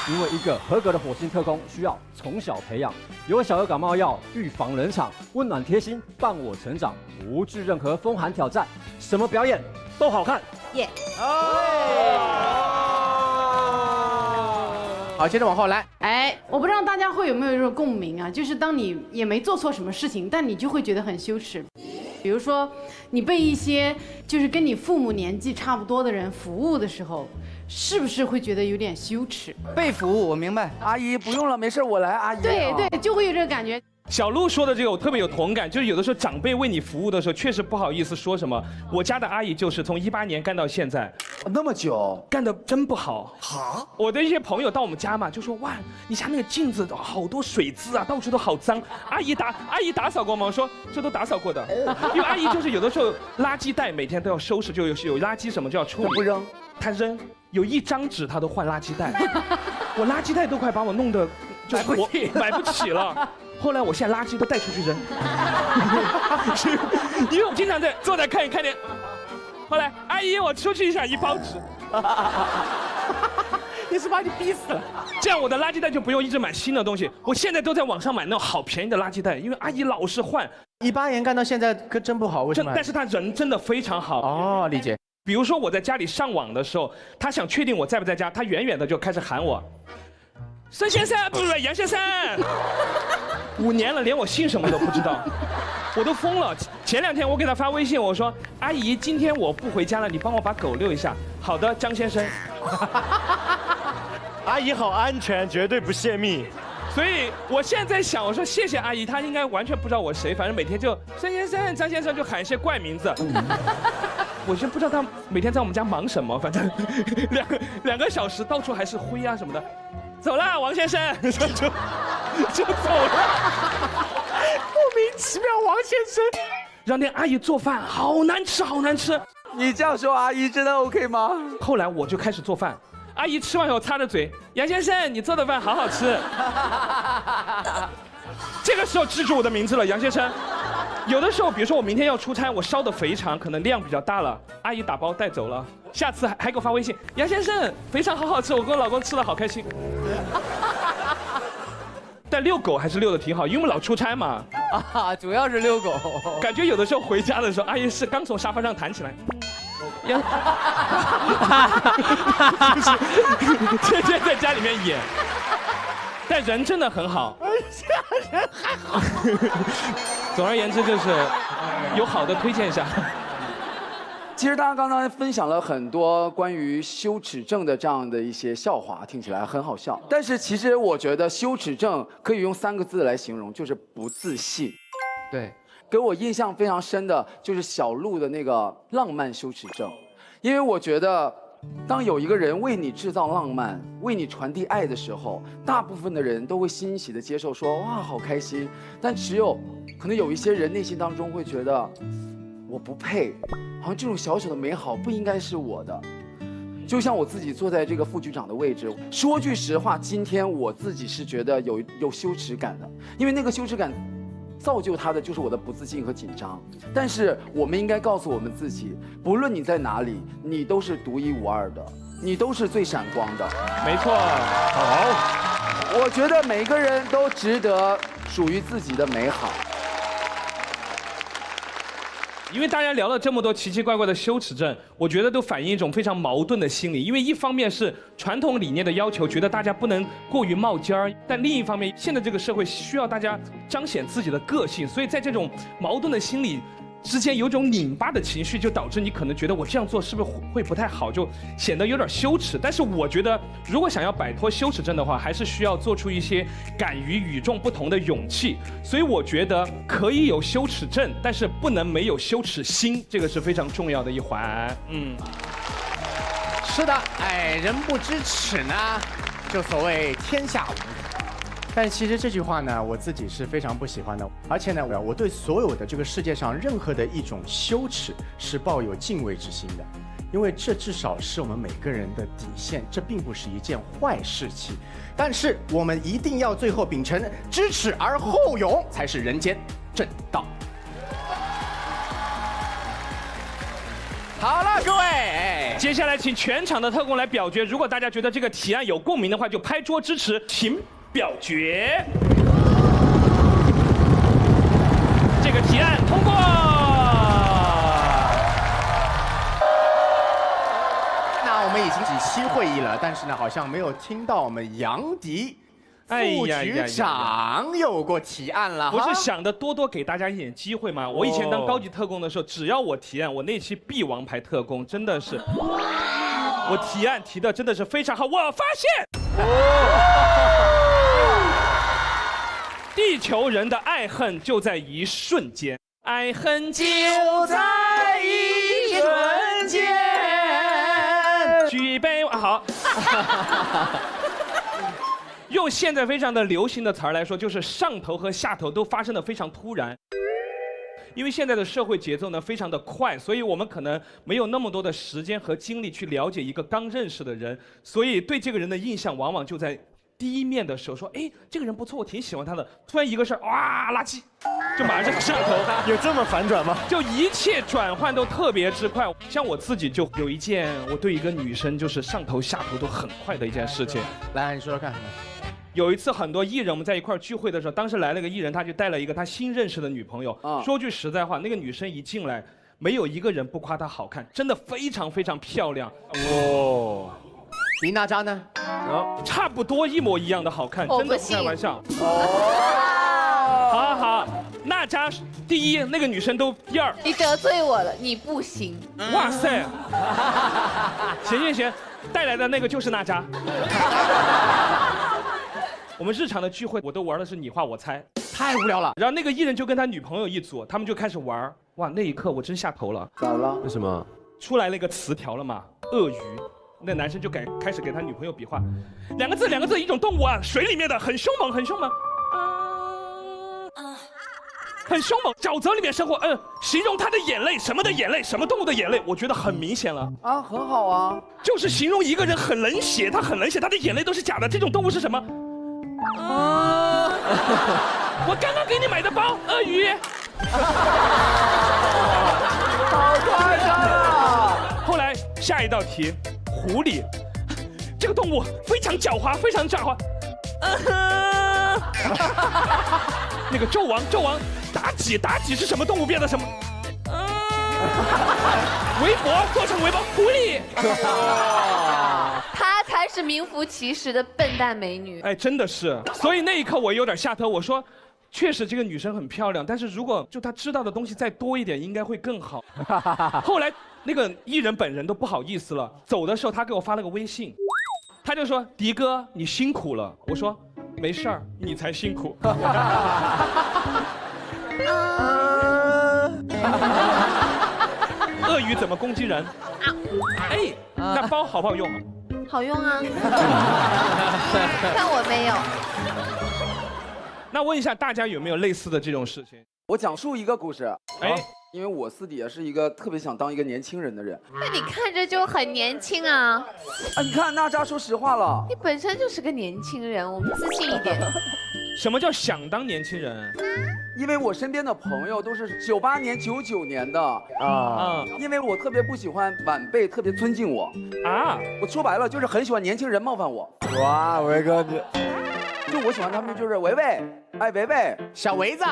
E: 因为一个合格的火星特工需要从小培养。有小儿感冒药，预防冷场，温暖贴心，伴我成长，不惧任何风寒挑战，什么表演都好看。
O: 耶！
G: 好，接着往后来。
N: 哎，我不知道大家会有没有一种共鸣啊，就是当你也没做错什么事情，但你就会觉得很羞耻。比如说，你被一些就是跟你父母年纪差不多的人服务的时候，是不是会觉得有点羞耻？
B: 被服务，我明白。阿姨不用了，没事，我来，阿姨。
N: 对对，就会有这个感觉。
A: 小鹿说的这个我特别有同感，就是有的时候长辈为你服务的时候，确实不好意思说什么。我家的阿姨就是从18年干到现在，
B: 那么久，
A: 干得真不好。好，我的一些朋友到我们家嘛，就说哇，你家那个镜子好多水渍啊，到处都好脏。阿姨打扫过吗？我说这都打扫过的，因为阿姨就是有的时候垃圾袋每天都要收拾，就有垃圾什么就要处理。
B: 不扔，
A: 她扔，有1张纸她都换垃圾袋，我垃圾袋都快把我弄得就买不起了。后来我现在垃圾都带出去扔，因为我经常在坐在看见，后来阿姨我出去一下，1包纸，
G: 你是把你逼死了。
A: 这样我的垃圾袋就不用一直买新的东西，我现在都在网上买那种好便宜的垃圾袋，因为阿姨老是换。
G: 18年干到现在可真不好，为什么？
A: 但是她人真的非常好。
G: 哦，理解。
A: 比如说我在家里上网的时候，她想确定我在不在家，她远远的就开始喊我。孙先生，不是杨先生，5年了，连我姓什么都不知道，我都疯了。前2天我给他发微信，我说：“阿姨，今天我不回家了，你帮我把狗遛一下。”好的，张先生。
D: 阿姨好安全，绝对不泄密。
A: 所以我现在在想，我说谢谢阿姨，她应该完全不知道我谁，反正每天就孙先生、张先生就喊一些怪名字。我就不知道他每天在我们家忙什么，反正两个小时到处还是灰啊什么的。走了，王先生，就走了。莫名其妙，王先生让那阿姨做饭好难吃，好难吃。
B: 你这样说，阿姨真的 OK 吗？
A: 后来我就开始做饭。阿姨吃完以后擦着嘴，杨先生，你做的饭好好吃。这个时候记住我的名字了，杨先生。有的时候，比如说我明天要出差，我烧的肥肠可能量比较大了，阿姨打包带走了，下次还给我发微信，杨先生，肥肠好好吃，我跟我老公吃的好开心。但遛狗还是遛的挺好，因为我们老出差嘛。
C: 啊，主要是遛狗。
A: 感觉有的时候回家的时候，阿姨是刚从沙发上弹起来。就是天天在家里面演，但人真的很好。人还好。总而言之，就是有好的推荐一下。
B: 其实大家刚刚分享了很多关于羞耻症的这样的一些笑话，听起来很好笑。但是其实我觉得羞耻症可以用3个字来形容，就是不自信。
C: 对。
B: 给我印象非常深的就是小鹿的那个浪漫羞耻症，因为我觉得，当有一个人为你制造浪漫、为你传递爱的时候，大部分的人都会欣喜的接受，说哇好开心。但只有可能有一些人内心当中会觉得，我不配，好像这种小小的美好不应该是我的。就像我自己坐在这个副局长的位置，说句实话，今天我自己是觉得有羞耻感的，因为那个羞耻感。造就他的就是我的不自信和紧张，但是我们应该告诉我们自己，不论你在哪里，你都是独一无二的，你都是最闪光的。
A: 没错，
B: 好，我觉得每个人都值得属于自己的美好。
A: 因为大家聊了这么多奇奇怪怪的羞耻症，我觉得都反映一种非常矛盾的心理。因为一方面是传统理念的要求，觉得大家不能过于冒尖儿；但另一方面，现在这个社会需要大家彰显自己的个性，所以在这种矛盾的心理之间有种拧巴的情绪，就导致你可能觉得我这样做是不是会不太好，就显得有点羞耻。但是我觉得，如果想要摆脱羞耻症的话，还是需要做出一些敢于与众不同的勇气。所以我觉得可以有羞耻症，但是不能没有羞耻心，这个是非常重要的一环。
G: 是的，哎，人不知耻呢，就所谓天下无敌。但其实这句话呢，我自己是非常不喜欢的，而且呢，我对所有的这个世界上任何的一种羞耻是抱有敬畏之心的，因为这至少是我们每个人的底线，这并不是一件坏事情。但是我们一定要最后秉承知耻而后勇，才是人间正道。好了，各位，
A: 接下来请全场的特工来表决。如果大家觉得这个提案有共鸣的话，就拍桌支持，请表决。这个提案通过。
G: 那我们已经几期会议了，但是呢，好像没有听到我们杨迪副局长有过提案了。
A: 不是想的多给大家一点机会吗？我以前当高级特工的时候，只要我提案，我那期必王牌特工真的是，我提案提的真的是非常好。我发现，地球人的爱恨就在一瞬间，爱恨就在一瞬间。举杯好。用现在非常的流行的词儿来说，就是上头和下头都发生的非常突然。因为现在的社会节奏呢非常的快，所以我们可能没有那么多的时间和精力去了解一个刚认识的人，所以对这个人的印象往往就在第一面的时候说，哎，这个人不错，我挺喜欢他的。突然一个事儿，哇，垃圾，就马上上头。
D: 有这么反转吗？
A: 就一切转换都特别之快。像我自己就有一件，我对一个女生就是上头下头都很快的一件事情。
G: 来，你说说看。
A: 有一次，很多艺人我们在一块儿聚会的时候，当时来了个艺人，他就带了一个他新认识的女朋友。说句实在话，那个女生一进来，没有一个人不夸她好看，真的非常非常漂亮。
G: 哦，比娜扎呢？
A: 差不多一模一样的好看，真的不开玩笑。好，娜扎第一，那个女生都第二。
F: 你得罪我了，你不行。
A: 哇塞！行，带来的那个就是娜扎。我们日常的聚会，我都玩的是你画我猜，
G: 太无聊了。
A: 然后那个艺人就跟他女朋友一组，他们就开始玩。哇，那一刻我真下头了。
B: 咋了？
D: 为什么？
A: 出来了一个词条了嘛，鳄鱼。那男生就开始给他女朋友比划，两个字，一种动物啊，水里面的，很凶猛，很凶猛。很凶猛，沼泽里面生活，形容他的眼泪，什么的眼泪，什么动物的眼泪，我觉得很明显了
B: 啊，很好啊，
A: 就是形容一个人很冷血，他很冷血，他的眼泪都是假的，这种动物是什么？我刚刚给你买的包，鳄鱼。
B: 好夸张啊！
A: 后来下一道题，狐狸，这个动物非常狡猾，非常狡猾。那个纣王，妲己是什么动物变的什么？围脖做成围脖，狐狸。
F: 她才是名副其实的笨蛋美女。
A: 哎，真的是。所以那一刻我有点下头，我说，确实这个女生很漂亮，但是如果就她知道的东西再多一点，应该会更好。后来那个艺人本人都不好意思了，走的时候他给我发了个微信，他就说：“迪哥，你辛苦了。”我说。没事儿，你才辛苦。鳄鱼怎么攻击人？哎，那包好不好用？
F: 好用啊。但我没有。
A: 那问一下大家有没有类似的这种事情？
B: 我讲述一个故事。
A: 哎，
B: 因为我私底下是一个特别想当一个年轻人的人。
F: 那你看着就很年轻啊！
B: 啊，你看娜扎说实话了，
F: 你本身就是个年轻人，我们自信一点。
A: 什么叫想当年轻人？
B: 因为我身边的朋友都是98年、99年的啊，因为我特别不喜欢晚辈特别尊敬我啊，我说白了就是很喜欢年轻人冒犯我。
D: 哇，维哥你，
B: 就我喜欢他们就是维维，哎维维，
G: 小维子。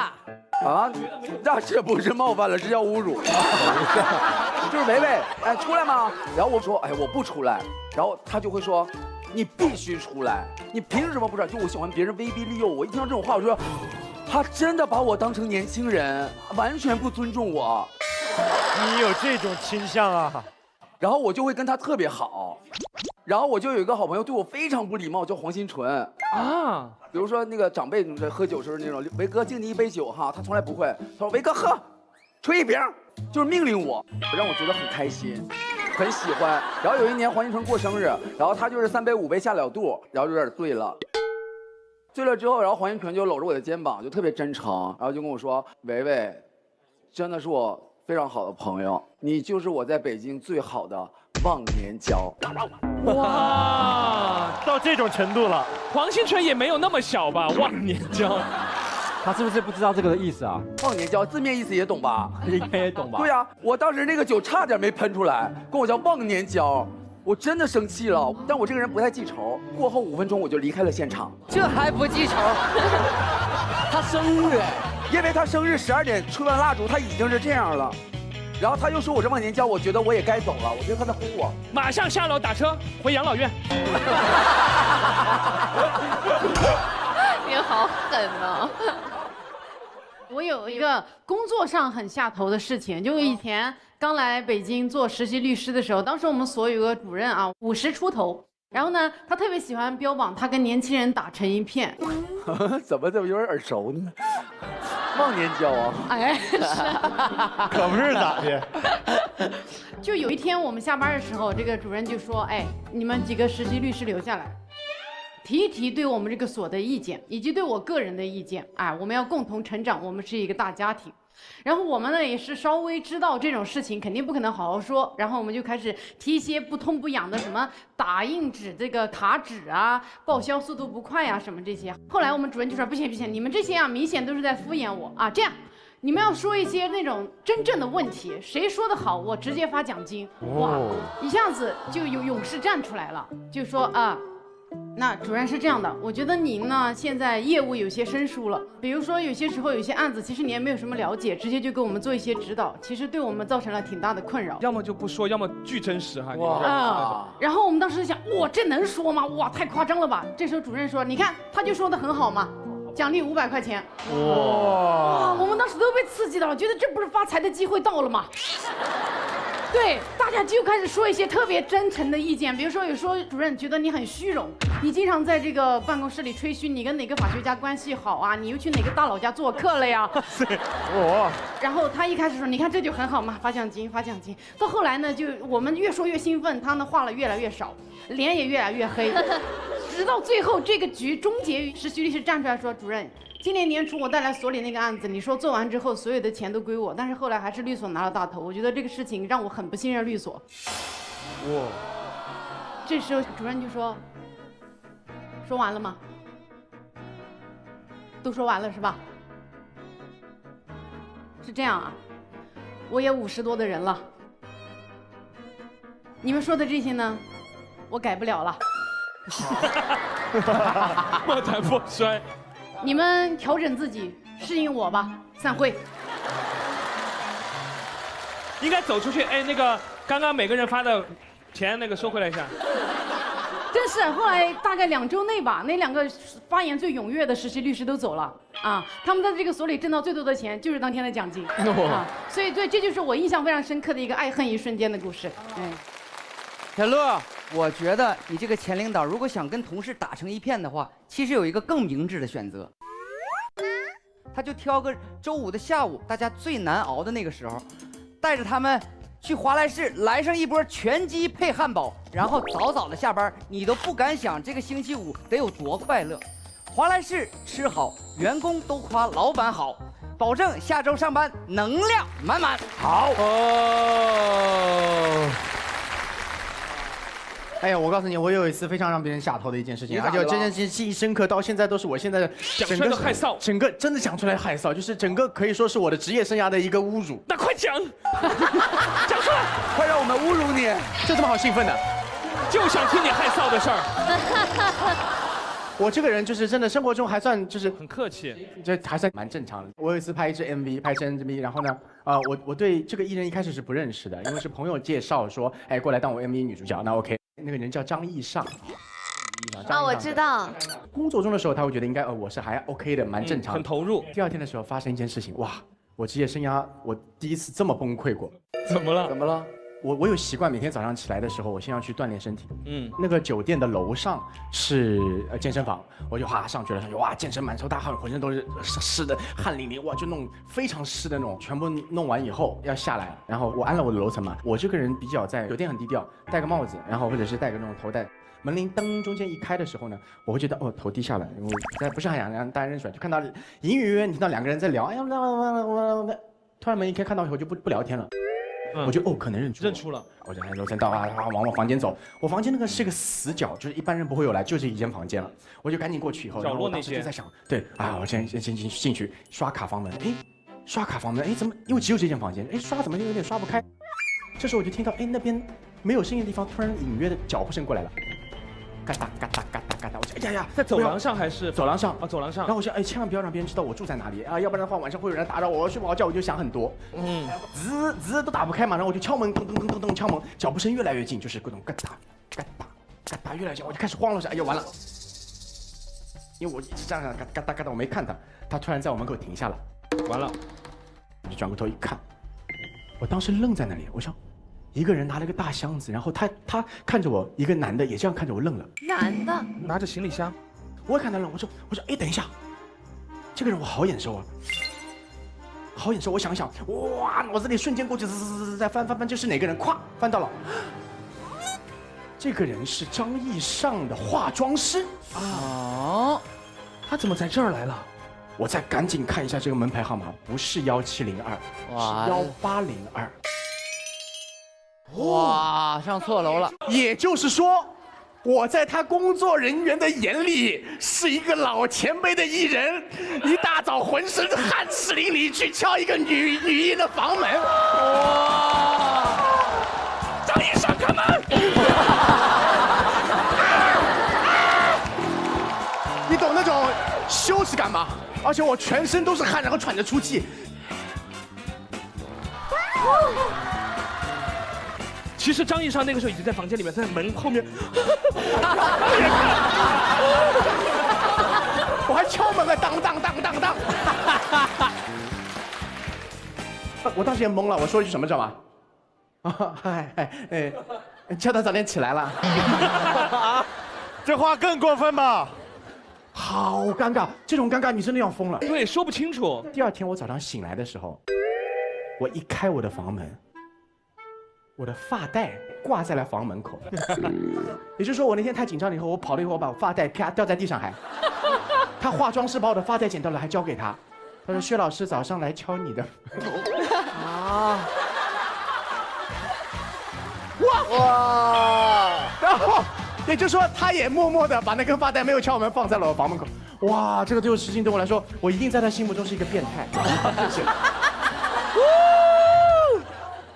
B: 啊，那这不是冒犯了，这叫侮辱。就是维维，哎，出来吗？然后我说，哎，我不出来。然后他就会说，你必须出来，你凭什么不出来？就我喜欢别人威逼利诱我，一听到这种话，我说，他真的把我当成年轻人，完全不尊重我。
D: 你有这种倾向啊？
B: 然后我就会跟他特别好。然后我就有一个好朋友对我非常不礼貌，叫黄新纯啊。比如说那个长辈喝酒时候那种，维哥敬你一杯酒哈，他从来不会。他说维哥喝，吹一瓶，就是命令我，让我觉得很开心，很喜欢。然后有一年黄新纯过生日，然后他就是3杯5杯下了肚，然后就有点醉了。醉了之后，然后黄新纯就搂着我的肩膀，就特别真诚，然后就跟我说：“维维，真的是我非常好的朋友，你就是我在北京最好的忘年交。”
A: 哇，
D: 到这种程度了，
A: 黄新纯也没有那么小吧？忘年交，
E: 他是不是不知道这个的意思啊？
B: 忘年交字面意思也懂吧？
E: 应该也懂吧？
B: 对呀，我当时那个酒差点没喷出来，跟我叫忘年交，我真的生气了。但我这个人不太记仇，过后5分钟我就离开了现场。
L: 这还不记仇？他生日，
B: 因为他生日12点吹完蜡烛，他已经是这样了。然后他又说我是忘年交，我觉得我也该走了，我觉得他在轰我。
A: 马上下楼打车回养老院。
F: 你好狠啊！
N: 我有一个工作上很下头的事情，就以前刚来北京做实习律师的时候，当时我们所有个主任啊50出头，然后呢，他特别喜欢标榜他跟年轻人打成一片。
B: 怎么有点耳熟呢？忘年交啊！
N: 哎，是，
D: 可不是咋的。
N: 就有一天我们下班的时候，这个主任就说：“哎，你们几个实习律师留下来，提一提对我们这个所的意见，以及对我个人的意见。哎，我们要共同成长，我们是一个大家庭。”然后我们呢也是稍微知道这种事情肯定不可能好好说，然后我们就开始提一些不痛不痒的，什么打印纸这个卡纸啊，报销速度不快啊，什么这些。后来我们主任就说不行不行，你们这些啊明显都是在敷衍我啊，这样你们要说一些那种真正的问题，谁说的好我直接发奖金。哇，一下子就有勇士站出来了，就说啊。那主任是这样的，我觉得您呢现在业务有些生疏了，比如说有些时候有些案子，其实你也没有什么了解，直接就给我们做一些指导，其实对我们造成了挺大的困扰。
A: 要么就不说，要么巨真实哈。
N: 哇！然后我们当时想，哇，这能说吗？哇，太夸张了吧！这时候主任说，你看他就说的很好嘛，奖励500块钱。哇！我们当时都被刺激到了，觉得这不是发财的机会到了吗？对，大家就开始说一些特别真诚的意见，比如说有说主任觉得你很虚荣，你经常在这个办公室里吹嘘你跟哪个法学家关系好啊，你又去哪个大佬家做客了呀？然后他一开始说，你看这就很好嘛，发奖金发奖金。到后来呢，就我们越说越兴奋，他呢话了越来越少，脸也越来越黑，直到最后这个局终结于实习律师站出来说，主任。今年年初我带来所里那个案子，你说做完之后所有的钱都归我，但是后来还是律所拿了大头，我觉得这个事情让我很不信任律所。哇！这时候主任就说：“说完了吗？都说完了是吧？是这样啊，我也50多的人了，你们说的这些呢，我改不了了。
A: 莫谈风衰。”
N: 你们调整自己，适应我吧。散会。
A: 应该走出去。哎，那个刚刚每个人发的钱，那个收回来一下。
N: 真是，后来大概2周内吧，那2个发言最踊跃的实习律师都走了啊。他们在这个所里挣到最多的钱，就是当天的奖金啊。所以对，这就是我印象非常深刻的一个爱恨一瞬间的故事。哎，
L: 小乐，我觉得你这个前领导如果想跟同事打成一片的话，其实有一个更明智的选择，他就挑个周5的下午，大家最难熬的那个时候，带着他们去华莱士来上一波全鸡配汉堡，然后早早的下班，你都不敢想这个星期5得有多快乐。华莱士吃好，员工都夸老板好，保证下周上班能量满满。
G: 好哦。哎呀，我告诉你，我有一次非常让别人下头的一件事情，而且这件事情记忆深刻，到现在都是我现在
A: 讲出来的害臊，
G: 整个真的讲出来害臊，就是整个可以说是我的职业生涯的一个侮辱。
A: 那快讲，讲出来，
B: 快让我们侮辱你，
G: 这么好兴奋的，
A: 就想听你害臊的事儿。
G: 我这个人就是真的生活中还算就是
A: 很客气，
G: 这还算蛮正常的。我有一次拍一支 MV， 拍支 MV， 然后呢，我对这个艺人一开始是不认识的，因为是朋友介绍说，哎，过来当我 MV 女主角，那 OK。那个人叫张艺尚。
F: 啊，我知道。
G: 工作中的时候，他会觉得应该我是还 OK 的，蛮正常的，
A: 很投入。
G: 第2天的时候发生一件事情，哇，我职业生涯我第一次这么崩溃过。
A: 怎么了？
B: 怎么了？
G: 我有习惯，每天早上起来的时候，我先要去锻炼身体。那个酒店的楼上是健身房，我就上去了，哇，健身满头大汗，浑身都是湿的，汗淋漓，哇，就弄非常湿的那种。全部弄完以后要下来，然后我按了我的楼层嘛，我这个人比较在酒店很低调，戴个帽子，然后或者是戴个那种头带。门铃噔中间一开的时候呢，我会觉得头低下来，我在不是很想让大家认出来，就看到隐隐约约你听到2个人在聊，哎呀，突然门一开看到以后就不聊天了。我就可能认出了，我就按楼层到往我房间走。我房间那个是个死角，就是一般人不会有来，就是一间房间了。我就赶紧过去以后，
A: 角落那
G: 间就在想，对啊，我先进去刷卡房门，哎，刷卡房门，哎，怎么因为只有这间房间，哎，刷怎么有点刷不开？这时候我就听到，哎，那边没有声音的地方突然隐约的脚步声过来了。嘎哒嘎哒嘎哒嘎哒，我就哎呀，
A: 在走廊上还是
G: 走廊上？
A: 走廊上。
G: 然后我想，哎，千万不要让别人知道我住在哪里啊，要不然的话晚上会有人打扰我，睡不好觉，我就想很多。滋都打不开嘛，然后我就敲门，噔敲门，脚步声越来越近，就是各种嘎哒嘎哒嘎哒越来越近，我就开始慌了，说哎呀完了，因为我一直这样嘎哒嘎哒，我没看他，他突然在我门口停下了，
A: 完了，
G: 我就转过头一看，我当时愣在那里，我想。一个人拿了个大箱子，然后他看着我，一个男的也这样看着我愣了。
F: 男的
A: 拿着行李箱，
G: 我也看他愣。我说，哎，等一下，这个人我好眼熟啊，好眼熟。我想想，哇，脑子里瞬间过去，在翻，这是哪个人？咵，翻到了。这个人是张艺尚的化妆师
A: 啊，他怎么在这儿来了？
G: 我再赶紧看一下这个门牌号码，不是1702，是1802。
L: 哇，上错楼了。
G: 也就是说，我在他工作人员的眼里是一个老前辈的艺人，一大早浑身汗湿淋漓去敲一个女艺的房门。哇！张艺尚开门！你懂那种羞耻感吗？而且我全身都是汗，然后喘着粗气。
A: 其实张艺尚那个时候已经在房间里面，在门后面。
G: 我还敲门了，当。我当时也懵了，我说了一句什么知道吗？叫他早点起来了。
D: 这话更过分吧？
G: 好尴尬，这种尴尬你真的要疯了。
A: 对，说不清楚。
G: 第二天我早上醒来的时候，我一开我的房门，我的发带挂在了房门口。也就是说，我那天太紧张了以后，我跑了以后，我把发带啪掉在地上还。他化妆师把我的发带捡到了，还交给他。他说：“薛老师早上来敲你的。”啊！哇！然后。也就是说，他也默默的把那根发带没有敲门放在了我房门口。哇，这个事情对我来说，我一定在他心目中是一个变态。谢谢。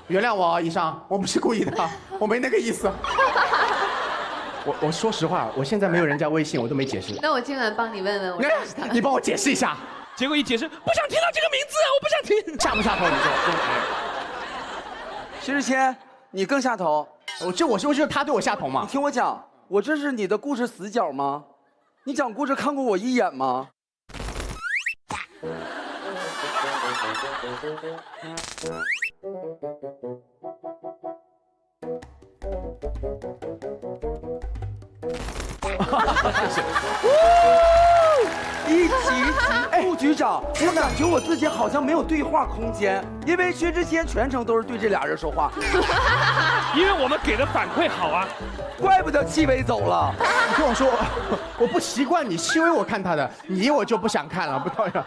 G: 原谅我，以上，我不是故意的，我没那个意思。我说实话，我现在没有人家微信，我都没解释。
F: 那我今晚帮你问问我。
G: 你帮我解释一下。
A: 结果一解释，不想听到这个名字，我不想听。
G: 下不下头？你说。
B: 薛之谦，你更下头。
G: 我觉得他对我下头嘛。
B: 你听我讲。我这是你的故事死角吗？你讲故事看过我一眼吗？一级副局长，我感觉我自己好像没有对话空间，因为薛之谦全程都是对这俩人说话，
A: 因为我们给的反馈好啊，
B: 怪不得戚薇走了。
G: 你跟我说，我不习惯你，戚薇我看他的，你我就不想看了，不讨厌。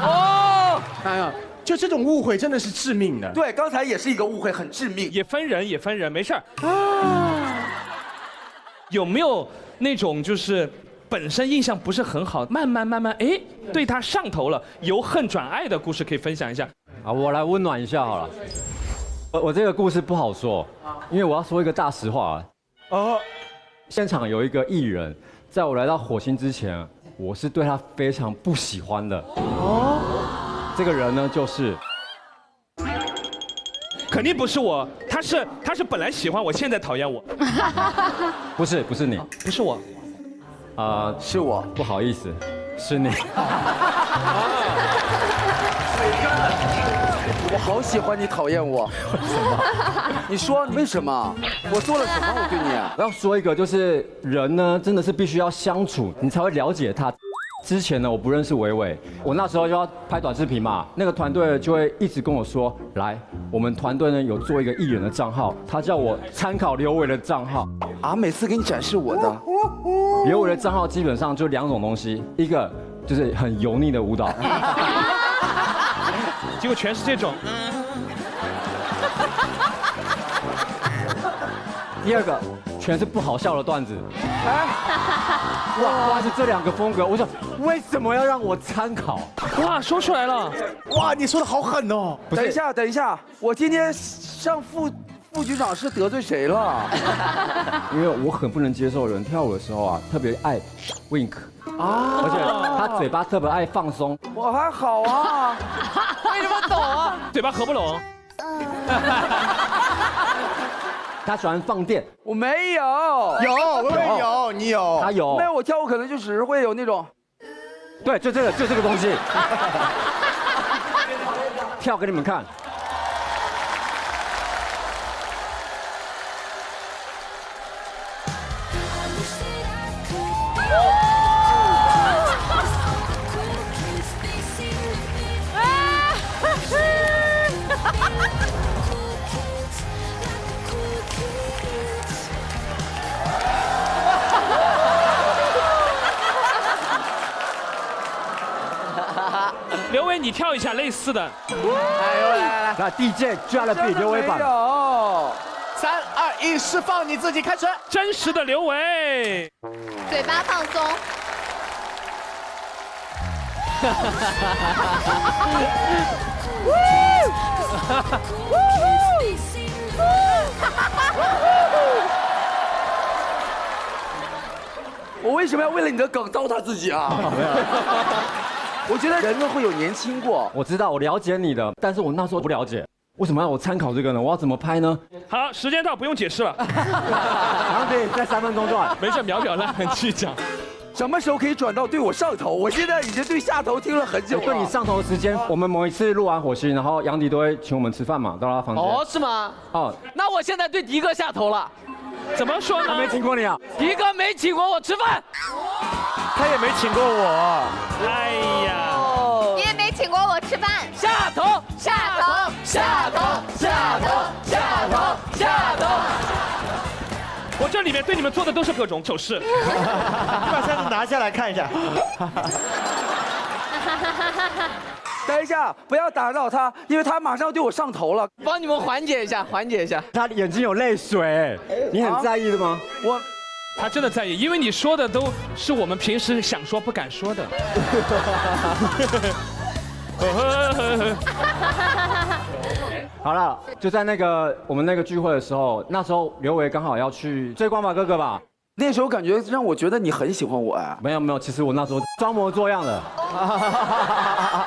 G: 哦，哎呀。就这种误会真的是致命的。
B: 对，刚才也是一个误会，很致命。
A: 也分人，没事儿。有没有那种就是本身印象不是很好，慢慢，哎，对他上头了，由恨转爱的故事可以分享一下？
E: 啊，我来温暖一下好了。我这个故事不好说，因为我要说一个大实话。现场有一个艺人，在我来到火星之前，我是对他非常不喜欢的。这个人呢，就是
A: 肯定不是我，他是本来喜欢我，现在讨厌我。
E: 不是你，
A: 不是我，
B: 是我，
E: 不好意思，是你。
B: 我好喜欢你讨厌我，为什么？你说为什么？我做了什么？我对你？
E: 我要说一个，就是人呢，真的是必须要相处，你才会了解他。之前呢，我不认识伟伟，我那时候就要拍短视频嘛，那个团队就会一直跟我说，来，我们团队呢有做一个艺人的账号，他叫我参考刘伟的账号
B: 啊，每次给你展示我的。
E: 刘伟的账号基本上就两种东西，一个就是很油腻的舞蹈，
A: 结果全是这种。
E: 第二个全是不好笑的段子。哇，是这两个风格，我想为什么要让我参考？
A: 哇，说出来了，
G: 哇，你说的好狠哦！
B: 等一下，我今天上副局长是得罪谁了？
E: 因为我很不能接受人跳舞的时候啊，特别爱 wink 啊，而且他嘴巴特别爱放松。
B: 我还好啊，
F: 为什么抖啊？
A: 嘴巴合不拢。
E: 他喜欢放电，
B: 我没有。
G: 有，你有，
E: 他有。
B: 没有，我跳舞可能就只是会有那种，
E: 对，就这个东西，跳给你们看。
A: 刘伟，你跳一下类似的。
G: 哎呦，来，
E: 那 DJ 加了比刘伟版。
B: 有。
G: 3、2、1，释放你自己，开始。
A: 真实的刘伟。
F: 嘴巴放松。
B: 我为什么要为了你的梗糟蹋自己啊？我觉得人呢会有年轻过。
E: 我知道，我了解你的，但是我那时候不了解，为什么让我参考这个呢？我要怎么拍呢？
A: 好，时间到，不用解释了。
E: 好像可以在3分钟段。
A: 没事，秒表让人去讲。
B: 什么时候可以转到对我上头？我现在已经对下头听了很久了。
E: 对你上头的时间，我们某一次录完火星，然后杨迪都会请我们吃饭嘛，到他房间。
C: 哦，是吗？
E: 哦，
C: 那我现在对迪哥下头了。
A: 怎么说呢？
E: 他没请过你啊？
C: 迪哥没请过我吃饭，
D: 他也没请过我。
A: 哎呀，
F: 你也没请过我吃饭。
C: 下头，下头，下头，下头，下头，下头。
A: 我这里面对你们做的都是各种手势。
D: 你把扇子拿下来看一下。
B: 等一下，不要打扰他，因为他马上对我上头了。
C: 帮你们缓解一下，缓解一下。
E: 他眼睛有泪水，你很在意的吗？
A: 他真的在意，因为你说的都是我们平时想说不敢说的。
E: 好了，就在我们那个聚会的时候，那时候刘维刚好要去追光吧哥哥吧。
B: 那时候感觉让我觉得你很喜欢我哎。
E: 没有，其实我那时候装模作样的。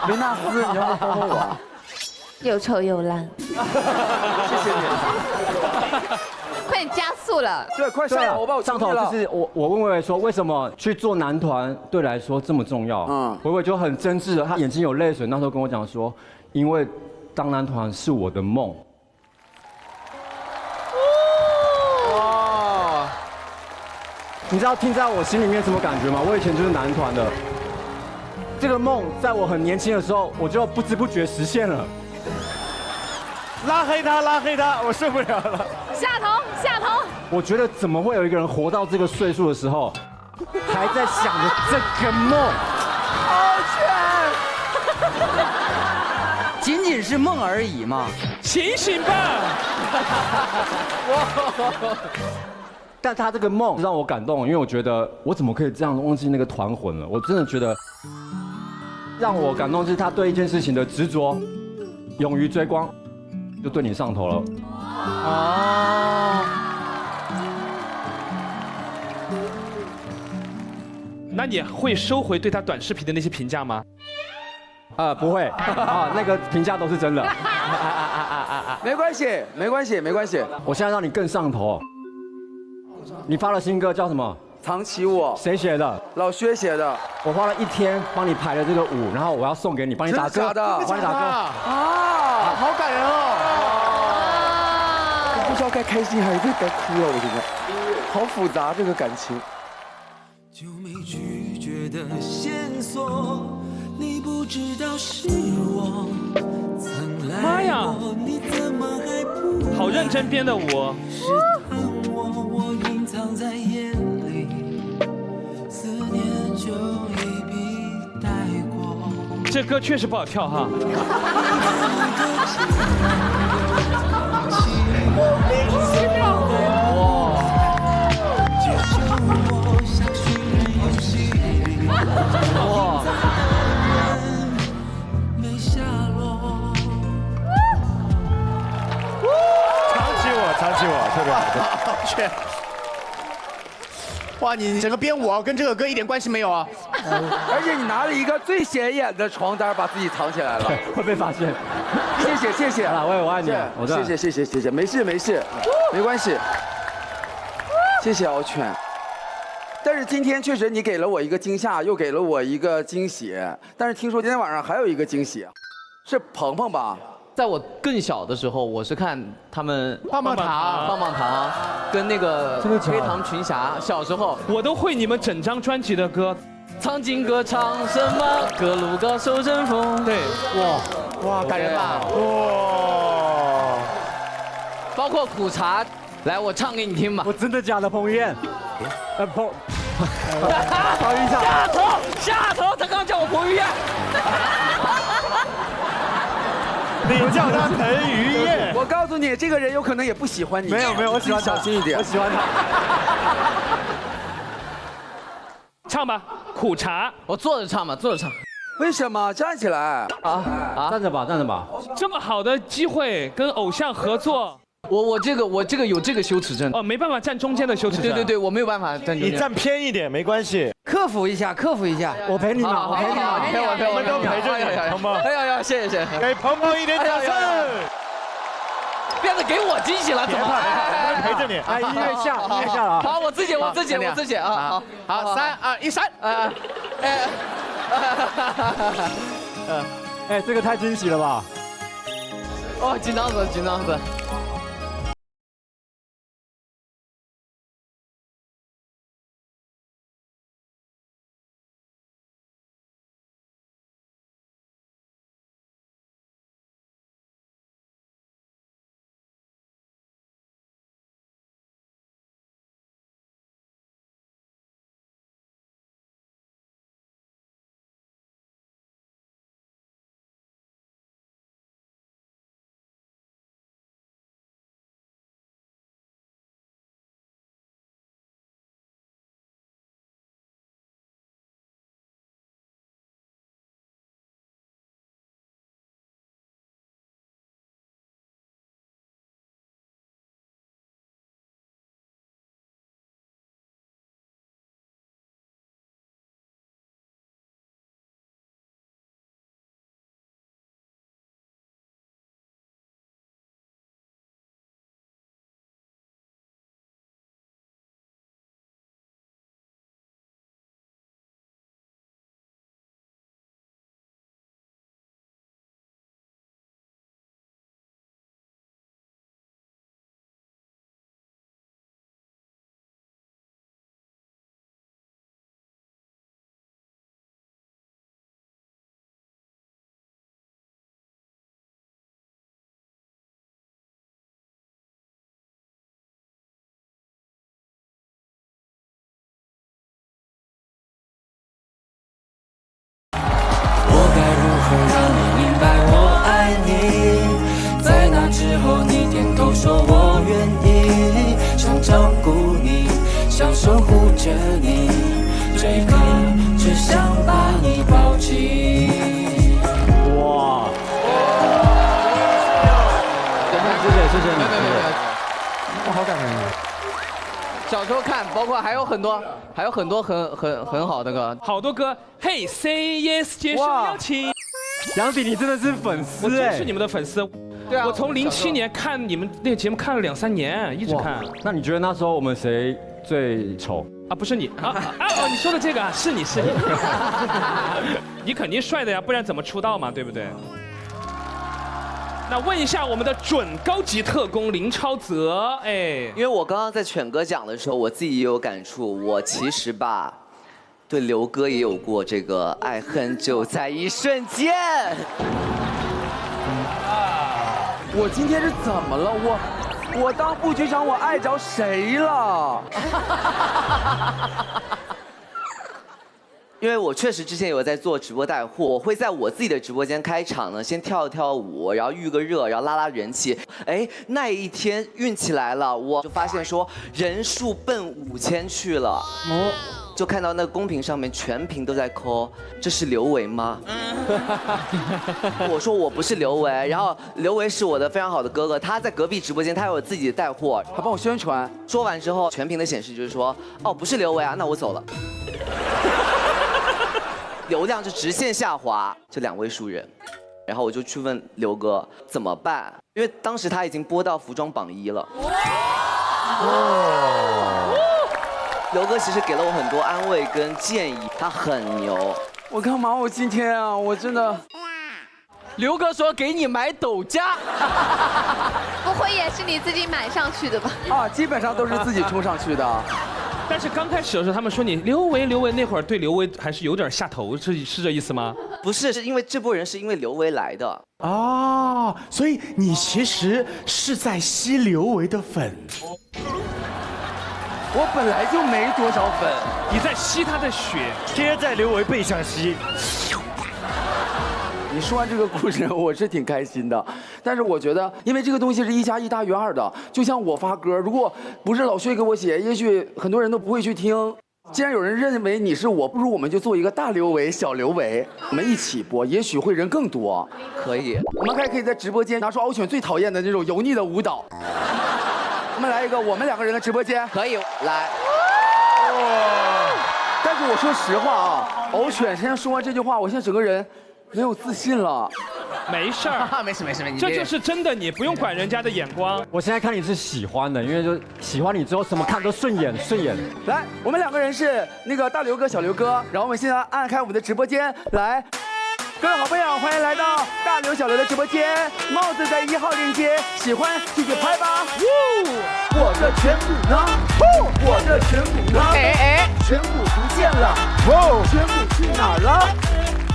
B: 维纳斯，你要不要帮我？
F: 又臭又烂。
B: 谢谢你。
F: 快点加速了。
B: 对，快上头吧，我
E: 上头就是我问维维说，为什么去做男团对你来说这么重要？维维就很真挚的，他眼睛有泪水，那时候跟我讲说，因为当男团是我的梦。哇！你知道听在我心里面什么感觉吗？我以前就是男团的，这个梦在我很年轻的时候，我就不知不觉实现了。
D: 拉黑他，拉黑他，我受不了了。
I: 下头，下头。
E: 我觉得怎么会有一个人活到这个岁数的时候，还在想着这个梦？
B: 好全。
L: 仅仅是梦而已嘛，
A: 醒醒吧！
E: 但他这个梦让我感动，因为我觉得我怎么可以这样忘记那个团魂了？我真的觉得让我感动是他对一件事情的执着，勇于追光，就对你上头了。哦。
A: 那你会收回对他短视频的那些评价吗？
E: 不会啊，那个评价都是真的。
B: 没关系，没关系，没关系。
E: 我现在让你更上头。你发了新歌叫什么？
B: 藏起我。
E: 谁写的？
B: 老薛写的。
E: 我花了1天帮你排了这个舞，然后我要送给你，帮你打歌。
B: 真的假的？
E: 帮你打歌。
B: 啊，
G: 好感人哦！
B: 我不知道该开心还是该哭了，我现在好复杂这个感情。
M: 就没拒绝的线索，你不知道是我曾来过，你怎么还不
A: 好认真编的舞。
M: 是恨我隐藏在眼里，思念就一笔带过。
A: 这歌确实不好跳哈。
M: 哇！没下落。
D: 藏起我，藏起我，特别好。
G: 去。哇，你整个编舞啊，跟这个歌一点关系没有啊！
B: 而且你拿了一个最显眼的床单，把自己藏起来了，
E: 会被发现。
B: 谢谢谢谢，
E: 我爱你，
B: 谢谢谢谢谢谢，没事没事，没关系。谢谢敖犬。但是今天确实你给了我一个惊吓，又给了我一个惊喜。但是听说今天晚上还有一个惊喜，是鹏鹏吧？
C: 在我更小的时候，我是看他们
G: 棒棒糖
C: 跟那个黑糖群侠，小时候
A: 我都会你们整张专辑的歌。
C: 苍井歌唱什么？各路高手争锋。
A: 对，
G: 哇，感人吧？
C: 哇！包括苦茶，来，我唱给你听吧。
E: 我真的假的，彭于晏？彭于晏。
C: 下头，他刚叫我彭于晏。
D: 你叫他彭于晏。
B: 我告诉你，这个人有可能也不喜欢你。
E: 没有，我喜欢他，
B: 小心一点。
E: 我喜欢他。
A: 唱吧，苦茶。
C: 我坐着唱吧，坐着唱。
B: 为什么？站起来。
E: 站着吧，站着吧。
A: 这么好的机会跟偶像合作。
C: 我这个有这个羞耻症
A: 哦，没办法站中间的羞耻症。
C: 对，我没有办法站中间。
D: 你站偏一点没关系，
L: 克服一下，克服一下。
E: 我陪你嘛，我陪你嘛，
C: 陪我，
D: 我们都陪着你，鹏鹏。
C: 哎呀，谢谢。
D: 给鹏鹏一点掌声。
C: 变得给我惊喜了，怎么？
D: 我们陪着你。
E: 哎，音乐下了啊！
C: 好，我自己啊！好，3、2、1，闪！
E: 哎，这个太惊喜了吧！
C: 哦，紧张死！
M: 之后你点头说我愿意，想照顾你，想守护着你，这一刻只想把你抱紧。
E: 哇！谢谢你，
C: 我好感人啊！小时候看，包括还有很多很好的歌，
A: 好多歌。Hey say yes 接受邀请。
E: 杨迪，你真的是粉丝
A: 我真是你们的粉丝。对啊，我从07年看你们那个节目看了2、3年，一直看。
E: 那你觉得那时候我们谁最丑？
A: 啊，不是你哦，你说的这个是你，你肯定帅的呀，不然怎么出道嘛，对不对？那问一下我们的准高级特工林超泽，哎，
P: 因为我刚刚在犬哥讲的时候，我自己也有感触，我其实吧。对刘哥也有过这个爱恨就在一瞬间。
B: 我今天是怎么了？我当副局长，我碍着谁了？
P: 因为我确实之前有在做直播带货，我会在我自己的直播间开场呢，先跳舞，然后预个热，然后拉人气。哎，那一天运气来了，我就发现说人数奔5000去了。哦。就看到那个公屏上面全屏都在 call， 这是刘维吗？我说我不是刘维，然后刘维是我的非常好的哥哥，他在隔壁直播间，他有自己的带货，
B: 他帮我宣传。
P: 说完之后，全屏的显示就是说，哦，不是刘维啊，那我走了。流量就直线下滑，就2位数人。然后我就去问刘哥怎么办，因为当时他已经播到服装榜1了。刘哥其实给了我很多安慰跟建议，他很牛。
B: 我干嘛？我今天啊，我真的。
C: 刘哥说给你买斗家，
F: 不会也是你自己买上去的吧？
B: 啊，基本上都是自己冲上去的。
A: 但是刚开始的时候，他们说你刘维，那会儿对刘维还是有点下头，是这意思吗？
P: 不是，是因为这波人是因为刘维来的。
G: 哦，所以你其实是在吸刘维的粉。
B: 我本来就没多少粉，
A: 你在吸他的血，
D: 贴在刘维背上吸。
B: 你说完这个故事，我是挺开心的。但是我觉得，因为这个东西是1加1大于2的，就像我发歌，如果不是老薛给我写，也许很多人都不会去听。既然有人认为你是我，不如我们就做一个大刘维、小刘维，我们一起播，也许会人更多。
P: 可以，
B: 我们还可以在直播间拿出敖犬最讨厌的那种油腻的舞蹈。我们来一个我们2个人的直播间，
P: 可以来。
B: 但是我说实话啊，敖犬现在说完这句话，我现在整个人没有自信了。
A: 没事儿，
G: 没事，
A: 这就是真的，你不用管人家的眼光。
E: 我现在看你是喜欢的，因为就喜欢你之后什么看都顺眼。
B: 来，我们2个人是那个大刘哥、小刘哥，然后我们现在按开我们的直播间来。各位好朋友，欢迎来到大刘、小刘的直播间。帽子在1号链接，喜欢继续拍吧。我的颧骨呢？我的颧骨呢？颧骨不见了。颧骨去哪儿了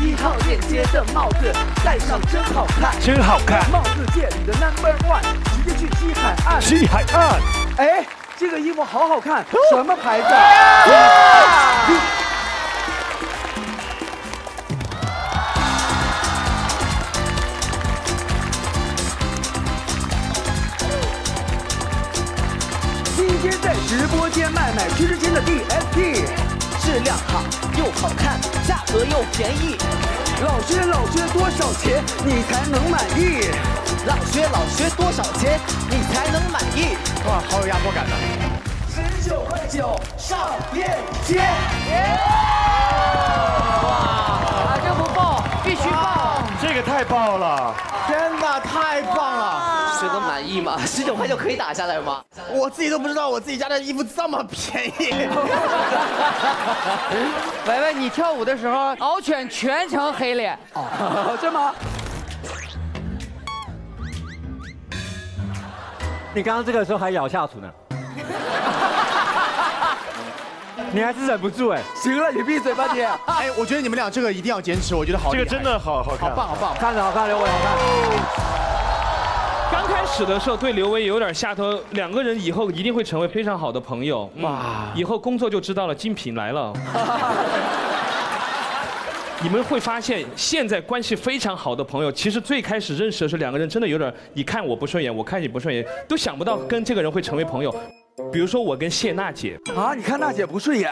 B: ？1号链接的帽子戴上真好看，
D: 真好看。
B: 帽子界里的 No.1，直接去西海岸。
D: 西海岸。
B: 哎，这个衣服好好看，什么牌子？今天在直播间卖区之间的 DSP，
P: 质量好又好看，价格又便宜。
B: 老薛多少钱你才能满意？
P: 老薛多少钱你才能满意？
G: 哇，好有压迫感的。
B: 19块9上链接。
L: 哇，这不爆，必须爆！
D: 这个太爆了，
G: 真的太棒了！
P: 薛哥满意吗？19块9可以打下来吗？
G: 我自己都不知道我自己家的衣服这么便宜。
L: 维维，你跳舞的时候，敖犬全程黑脸。
B: 哦，真吗？
E: 你刚刚这个时候还咬下唇呢，你还是忍不住哎。
B: 行了，你闭嘴吧你。
G: 哎，我觉得你们俩这个一定要坚持，我觉得好厉害。
D: 这个真的好看，
G: 好棒，好棒，
E: 看着好看，刘伟好看。
A: 刚开始的时候对刘维有点下头，2个人以后一定会成为非常好的朋友。哇，以后工作就知道了，精品来了。你们会发现，现在关系非常好的朋友，其实最开始认识的时候，2个人真的有点，你看我不顺眼，我看你不顺眼，都想不到跟这个人会成为朋友。比如说我跟谢娜姐
B: 啊，你看娜姐不顺眼？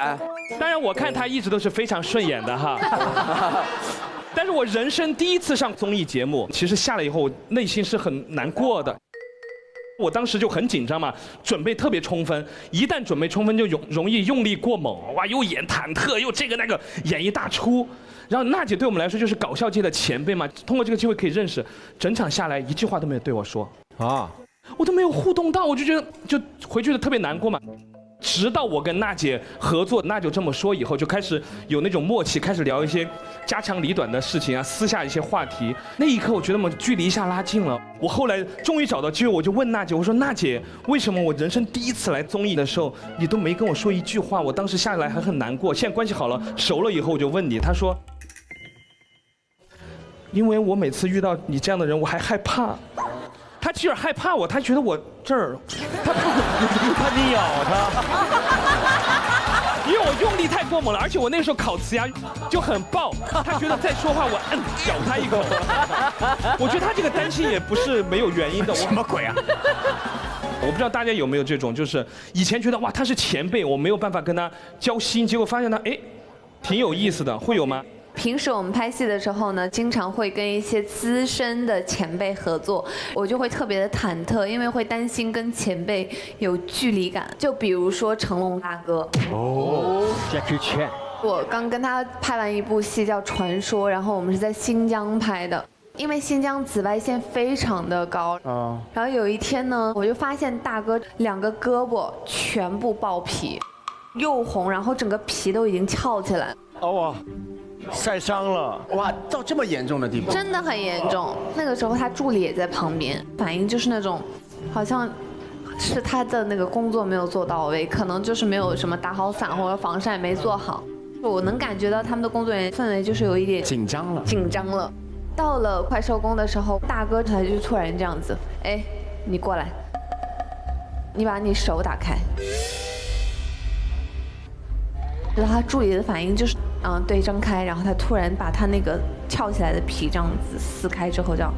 A: 当然我看她一直都是非常顺眼的哈。但是我人生第一次上综艺节目，其实下来以后，我内心是很难过的。我当时就很紧张嘛，准备特别充分，一旦准备充分就容易用力过猛，哇，又演忐忑，又这个那个，演一大出。然后娜姐对我们来说就是搞笑界的前辈嘛，通过这个机会可以认识，整场下来一句话都没有对我说啊，我都没有互动到，我就觉得就回去的特别难过嘛。直到我跟娜姐合作，娜姐这么说以后，就开始有那种默契，开始聊一些家长里短的事情啊，私下一些话题。那一刻，我觉得我们距离一下拉近了。我后来终于找到机会，我就问娜姐，我说娜姐，为什么我人生第一次来综艺的时候，你都没跟我说一句话？我当时下来还很难过。现在关系好了，熟了以后，我就问你，她说，因为我每次遇到你这样的人，我还害怕。他其实害怕我，他觉得我这儿，他怕你咬他，因为我用力太过猛了，而且我那个时候烤瓷牙就很爆，他觉得再说话我咬他一口。我觉得他这个担心也不是没有原因的。
G: 什么鬼啊？
A: 我不知道大家有没有这种，就是以前觉得哇他是前辈，我没有办法跟他交心，结果发现他挺有意思的，会有吗？
F: 平时我们拍戏的时候呢，经常会跟一些资深的前辈合作，我就会特别的忐忑，因为会担心跟前辈有距离感。就比如说成龙大哥
E: ，Jackie Chan，
F: 我刚跟他拍完一部戏叫《传说》，然后我们是在新疆拍的。因为新疆紫外线非常的高，然后有一天呢，我就发现大哥2个胳膊全部爆皮，又红，然后整个皮都已经翘起来。
D: 哇！晒伤了，
G: 哇，到这么严重的地步，
F: 真的很严重。那个时候他助理也在旁边，反应就是那种，好像是他的那个工作没有做到位，可能就是没有什么打好伞或者防晒没做好。我能感觉到他们的工作人员氛围就是有一点
G: 紧张了。
F: 到了快收工的时候，大哥他就突然这样子，你过来，你把你手打开。然后他助理的反应就是，对，张开，然后他突然把他那个翘起来的皮这样子撕开之后，这样，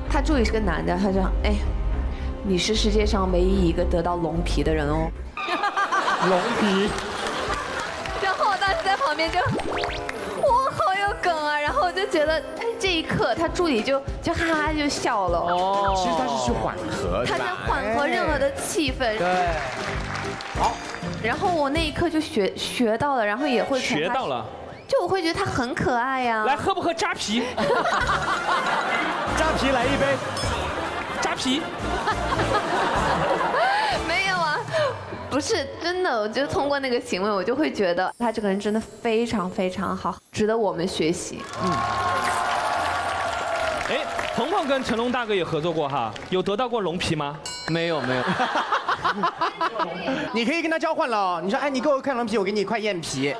F: 他助理是个男的，他这样，你是世界上唯一一个得到隆皮的人哦。
E: 隆皮。
F: 然后我当时在旁边就，哇，好有梗啊！然后我就觉得，这一刻他助理就哈哈就笑了。
G: 哦，其实他是去缓和，
F: 他在缓和任何的气氛。
G: 对。好，
F: 然后我那一刻就学到了，然后也会
A: 学到了。
F: 就我会觉得他很可爱呀。
A: 来，喝不喝扎啤？
G: 扎啤来一杯，
A: 扎啤。
F: 没有啊，不是真的，我就通过那个行为，我就会觉得他这个人真的非常非常好，值得我们学习。
A: 哎，鹏鹏跟成龙大哥也合作过哈，有得到过龙皮吗？
C: 没有。
G: 你可以跟他交换了。你说，哎，你给我看龙皮，我给你一块燕皮。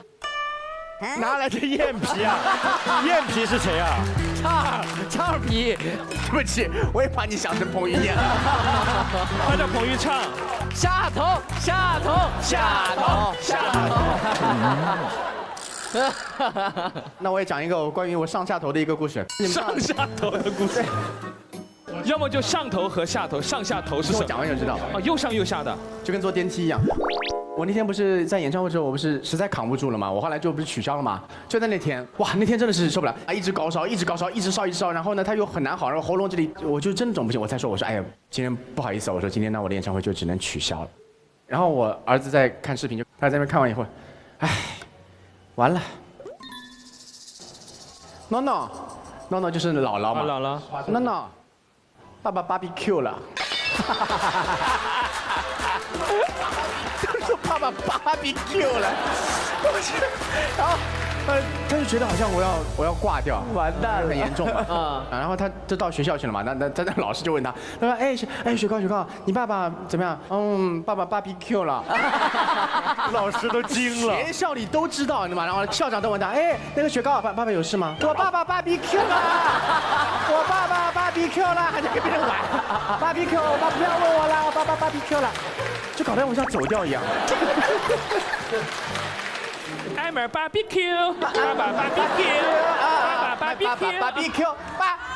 D: 哪来的燕皮啊？燕皮是谁啊？
G: 畅皮。对不起，我也把你想成彭于晏了。
A: 他叫彭昱畅。
C: 下头。
G: 那我也讲一个关于我上下头的一个故事。
A: 上下头的故事。要么就上头和下头，上下头是什么？
G: 我讲完就知道。
A: 哦，又上又下的，
G: 就跟坐电梯一样。我那天不是在演唱会之后，我不是实在扛不住了嘛，我后来就不是取消了嘛。就在那天，哇，那天真的是受不了啊，一直高烧，一直烧，然后呢，他又很难好，然后喉咙这里，我就真的总不行，我才说，我说，哎呀，今天不好意思，我说今天呢我的演唱会就只能取消了。然后我儿子在看视频，他在那边看完以后，哎，完了。诺就是姥姥嘛，
A: 姥姥，
G: 诺，爸爸 BBQ 了。说爸爸 BBQ 了，然后他就觉得好像我要挂掉，
C: 完蛋了，
G: 很严重嘛。然后他就到学校去了嘛，那老师就问他，他说哎雪糕，你爸爸怎么样？爸爸 BBQ 了。
D: 老师都惊了，
G: 学校里都知道，你知道吗？然后校长都问他，哎，那个雪糕，爸爸有事吗？我爸爸 BBQ 了，我爸爸 BBQ 了，还在跟别人玩 BBQ， 我爸不要问我了，我爸爸 BBQ 了，就搞得我像走掉一样。
A: Emma BBQ， 爸爸 BBQ， 爸爸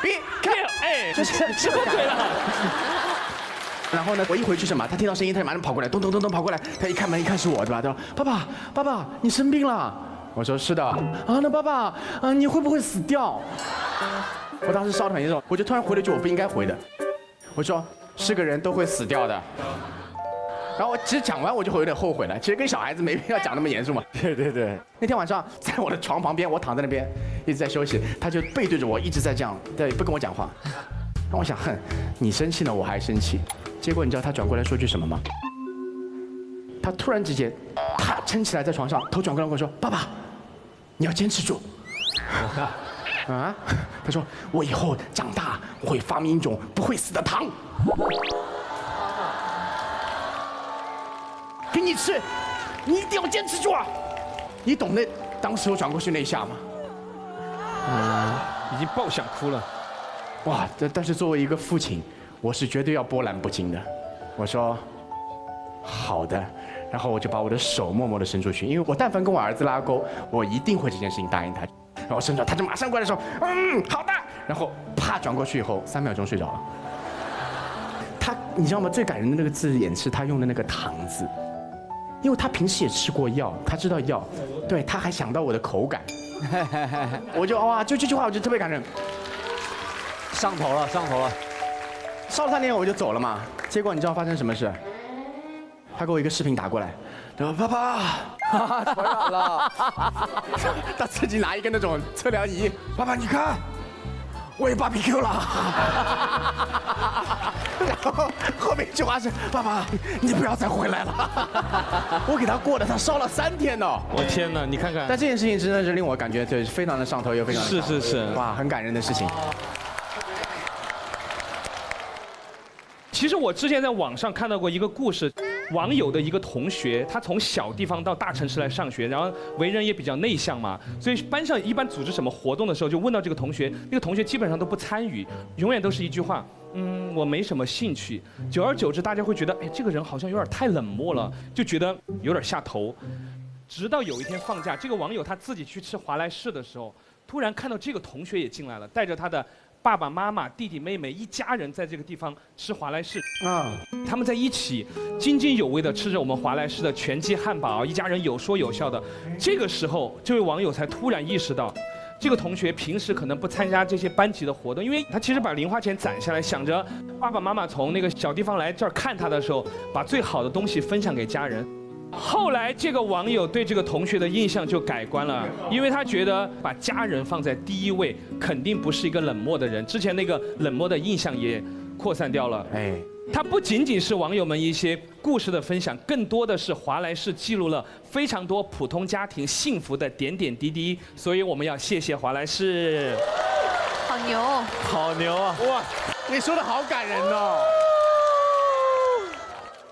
G: BBQ， 哎，这是什么鬼了？然后呢，我一回去什么，他听到声音，他就马上跑过来，咚跑过来，他一开门一看是我，对吧？他说爸爸，你生病了。我说是的。啊，那爸爸，你会不会死掉？我当时烧得很严重，我就突然回了一句我不应该回的，我说是个人都会死掉的。然后我其实讲完我就会有点后悔了，其实跟小孩子没必要讲那么严肃嘛。
D: 对。
G: 那天晚上在我的床旁边，我躺在那边一直在休息，他就背对着我一直在这样，对，不跟我讲话。然后我想，哼，你生气了我还生气。结果你知道他转过来说句什么吗？他突然之间，他撑起来在床上，头转过来跟我说：“爸爸，你要坚持住。”啊？他说：“我以后长大会发明一种不会死的糖，给你吃，你一定要坚持住啊！”你懂那当时我转过去那一下吗？
A: 已经爆想哭了。
G: 哇！但是作为一个父亲，我是绝对要波澜不惊的。我说好的，然后我就把我的手默默地伸出去，因为我但凡跟我儿子拉钩，我一定会这件事情答应他。然后伸出来，他就马上过来说，好的。然后啪转过去以后，3秒钟睡着了。你知道吗？最感人的那个字眼是他用的那个糖字，因为他平时也吃过药，他知道药，对，他还想到我的口感。我就哇，就这句话我就特别感人。
C: 上头了，
G: 烧了3年我就走了嘛，结果你知道发生什么事？他给我一个视频打过来，他说爸爸，
B: 传染了，
G: 他自己拿一个那种测量仪，爸爸你看，我也 BBQ 了。然后后面一句话是爸爸，你不要再回来了。我给他过的，他烧了3天呢。
A: 我天哪，你看看。
G: 但这件事情真的是令我感觉对非常的上头，又非常的
A: 是，
G: 哇，很感人的事情。
A: 其实我之前在网上看到过一个故事，网友的一个同学，他从小地方到大城市来上学，然后为人也比较内向嘛，所以班上一般组织什么活动的时候，就问到这个同学，那个同学基本上都不参与，永远都是一句话，我没什么兴趣。久而久之，大家会觉得，哎，这个人好像有点太冷漠了，就觉得有点下头。直到有一天放假，这个网友他自己去吃华莱士的时候，突然看到这个同学也进来了，带着他的爸爸妈妈、弟弟妹妹一家人在这个地方吃华莱士啊，他们在一起津津有味地吃着我们华莱士的全鸡汉堡，一家人有说有笑的。这个时候，这位网友才突然意识到，这个同学平时可能不参加这些班级的活动，因为他其实把零花钱攒下来，想着爸爸妈妈从那个小地方来这儿看他的时候，把最好的东西分享给家人。后来这个网友对这个同学的印象就改观了，因为他觉得把家人放在第一位，肯定不是一个冷漠的人。之前那个冷漠的印象也扩散掉了。哎，他不仅仅是网友们一些故事的分享，更多的是华莱士记录了非常多普通家庭幸福的点点滴滴。所以我们要谢谢华莱士。
F: 好牛！
G: 好牛啊！哇，你说的好感人哦。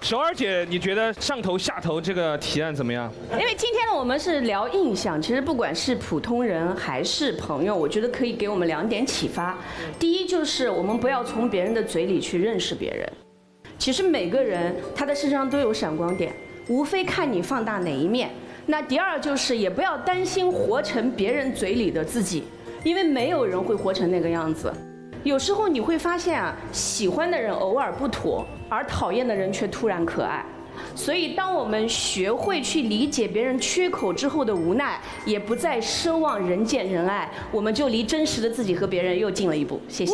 A: 首尔姐，你觉得上头下头这个提案怎么样？
Q: 因为今天呢，我们是聊印象，其实不管是普通人还是朋友，我觉得可以给我们2点启发。第一就是我们不要从别人的嘴里去认识别人。其实每个人他的身上都有闪光点，无非看你放大哪一面。那第二就是也不要担心活成别人嘴里的自己，因为没有人会活成那个样子。有时候你会发现啊，喜欢的人偶尔不妥，而讨厌的人却突然可爱。所以，当我们学会去理解别人缺口之后的无奈，也不再奢望人见人爱，我们就离真实的自己和别人又近了一步。谢谢。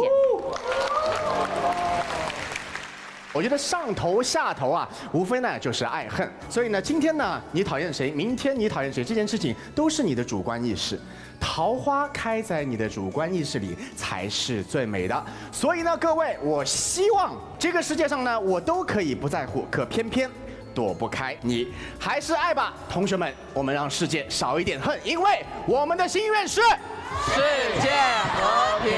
G: 我觉得上头下头啊，无非呢就是爱恨。所以呢，今天呢你讨厌谁，明天你讨厌谁，这件事情都是你的主观意识。桃花开在你的主观意识里才是最美的。所以呢，各位，我希望这个世界上呢，我都可以不在乎，可偏偏躲不开你。还是爱吧，同学们，我们让世界少一点恨，因为我们的心愿是世界和平。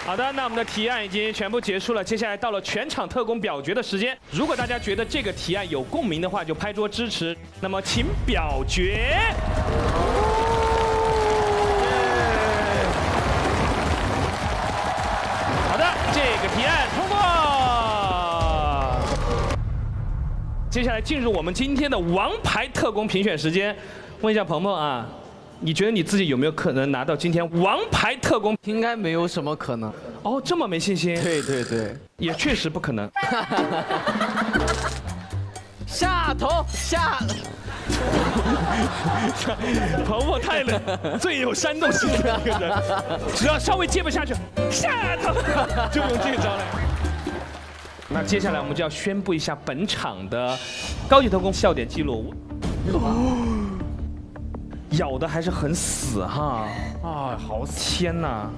A: 好的，那我们的提案已经全部结束了，接下来到了全场特工表决的时间。如果大家觉得这个提案有共鸣的话，就拍桌支持。那么请表决。好的，这个提案通过。接下来进入我们今天的王牌特工评选时间。问一下鹏鹏啊。你觉得你自己有没有可能拿到今天王牌特工？
C: 应该没有什么可能。
A: 哦，这么没信心？
C: 对对对，
A: 也确实不可能。
C: 下头下。
A: 鹏鹏太冷，最有煽动性的一个人，只要稍微接不下去，下头就用这招来。那接下来我们就要宣布一下本场的高级特工笑点记录。咬的还是很死哈！啊，好天哪！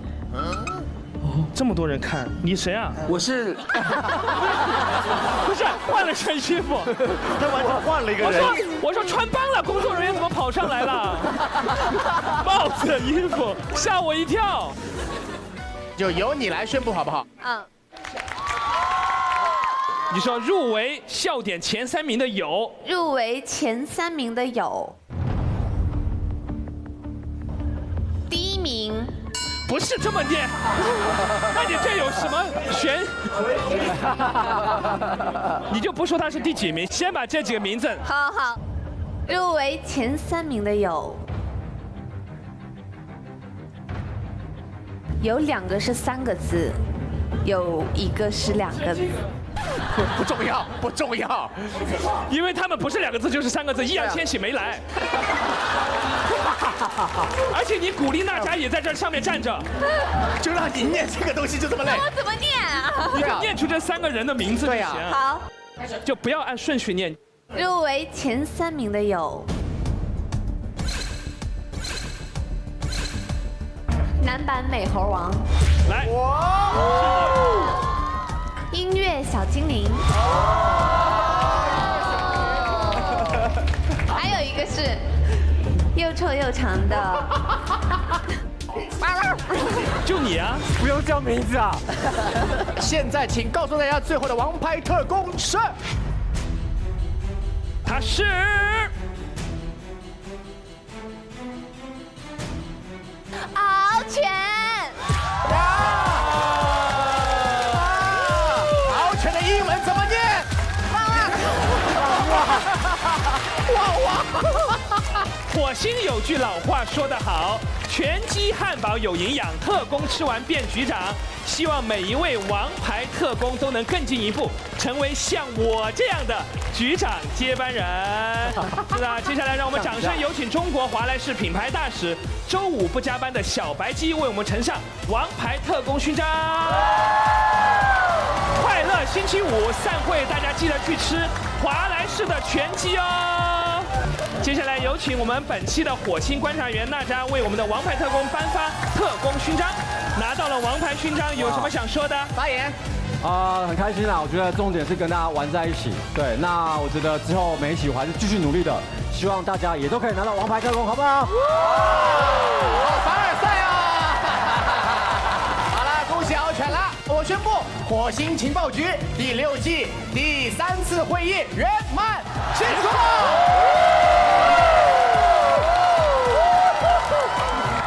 A: 这么多人看，你谁啊？
B: 我是，
A: 不是换了身衣服，
D: 他完全换了一个人。
A: 我说穿帮了，工作人员怎么跑上来了？帽子、衣服，吓我一跳。
G: 就由你来宣布好不好？
F: 嗯。
A: 你说入围笑点前3名的有？
F: 入围前3名的有。第1名，
A: 不是这么念，那你这有什么悬？你就不说他是第几名，先把这几个名字。
F: 好好，入围前3名的有2个是3个字，有1个是2个字。
G: 不重要，不重要，
A: 因为他们不是2个字就是3个字，易烊千玺没来。而且你古力娜扎也在这上面站着，
G: 就让你念这个东西就这么累。
F: 我怎么念啊？
A: 你念出这3个人的名字就行。
F: 好，
A: 就不要按顺序念。
F: 入围前3名的有男版美猴王，
A: 来，
F: 音乐小精灵，还有一个是又臭又长的，
A: 就你啊，
C: 不用叫名字啊。
G: 现在请告诉大家最后的王牌特工是，
A: 他是
F: 敖犬。
G: 敖犬的英文怎么念？
A: 火星有句老话说得好，全鸡汉堡有营养，特工吃完变局长。希望每一位王牌特工都能更进一步，成为像我这样的局长接班人。那接下来让我们掌声有请中国华莱士品牌大使，周5不加班的小白鸡为我们呈上王牌特工勋章。星期五散会，大家记得去吃华莱士的全鸡哦。接下来有请我们本期的火星观察员娜扎为我们的王牌特工颁发特工勋章。拿到了王牌勋章，有什么想说的？
G: 发言。
E: 很开心啦！我觉得重点是跟大家玩在一起。对，那我觉得之后每一期我还是继续努力的，希望大家也都可以拿到王牌特工，好不好？
G: 凡尔赛啊！好了，恭喜敖犬了！我宣布，火星情报局第6季第3次会议圆满结束。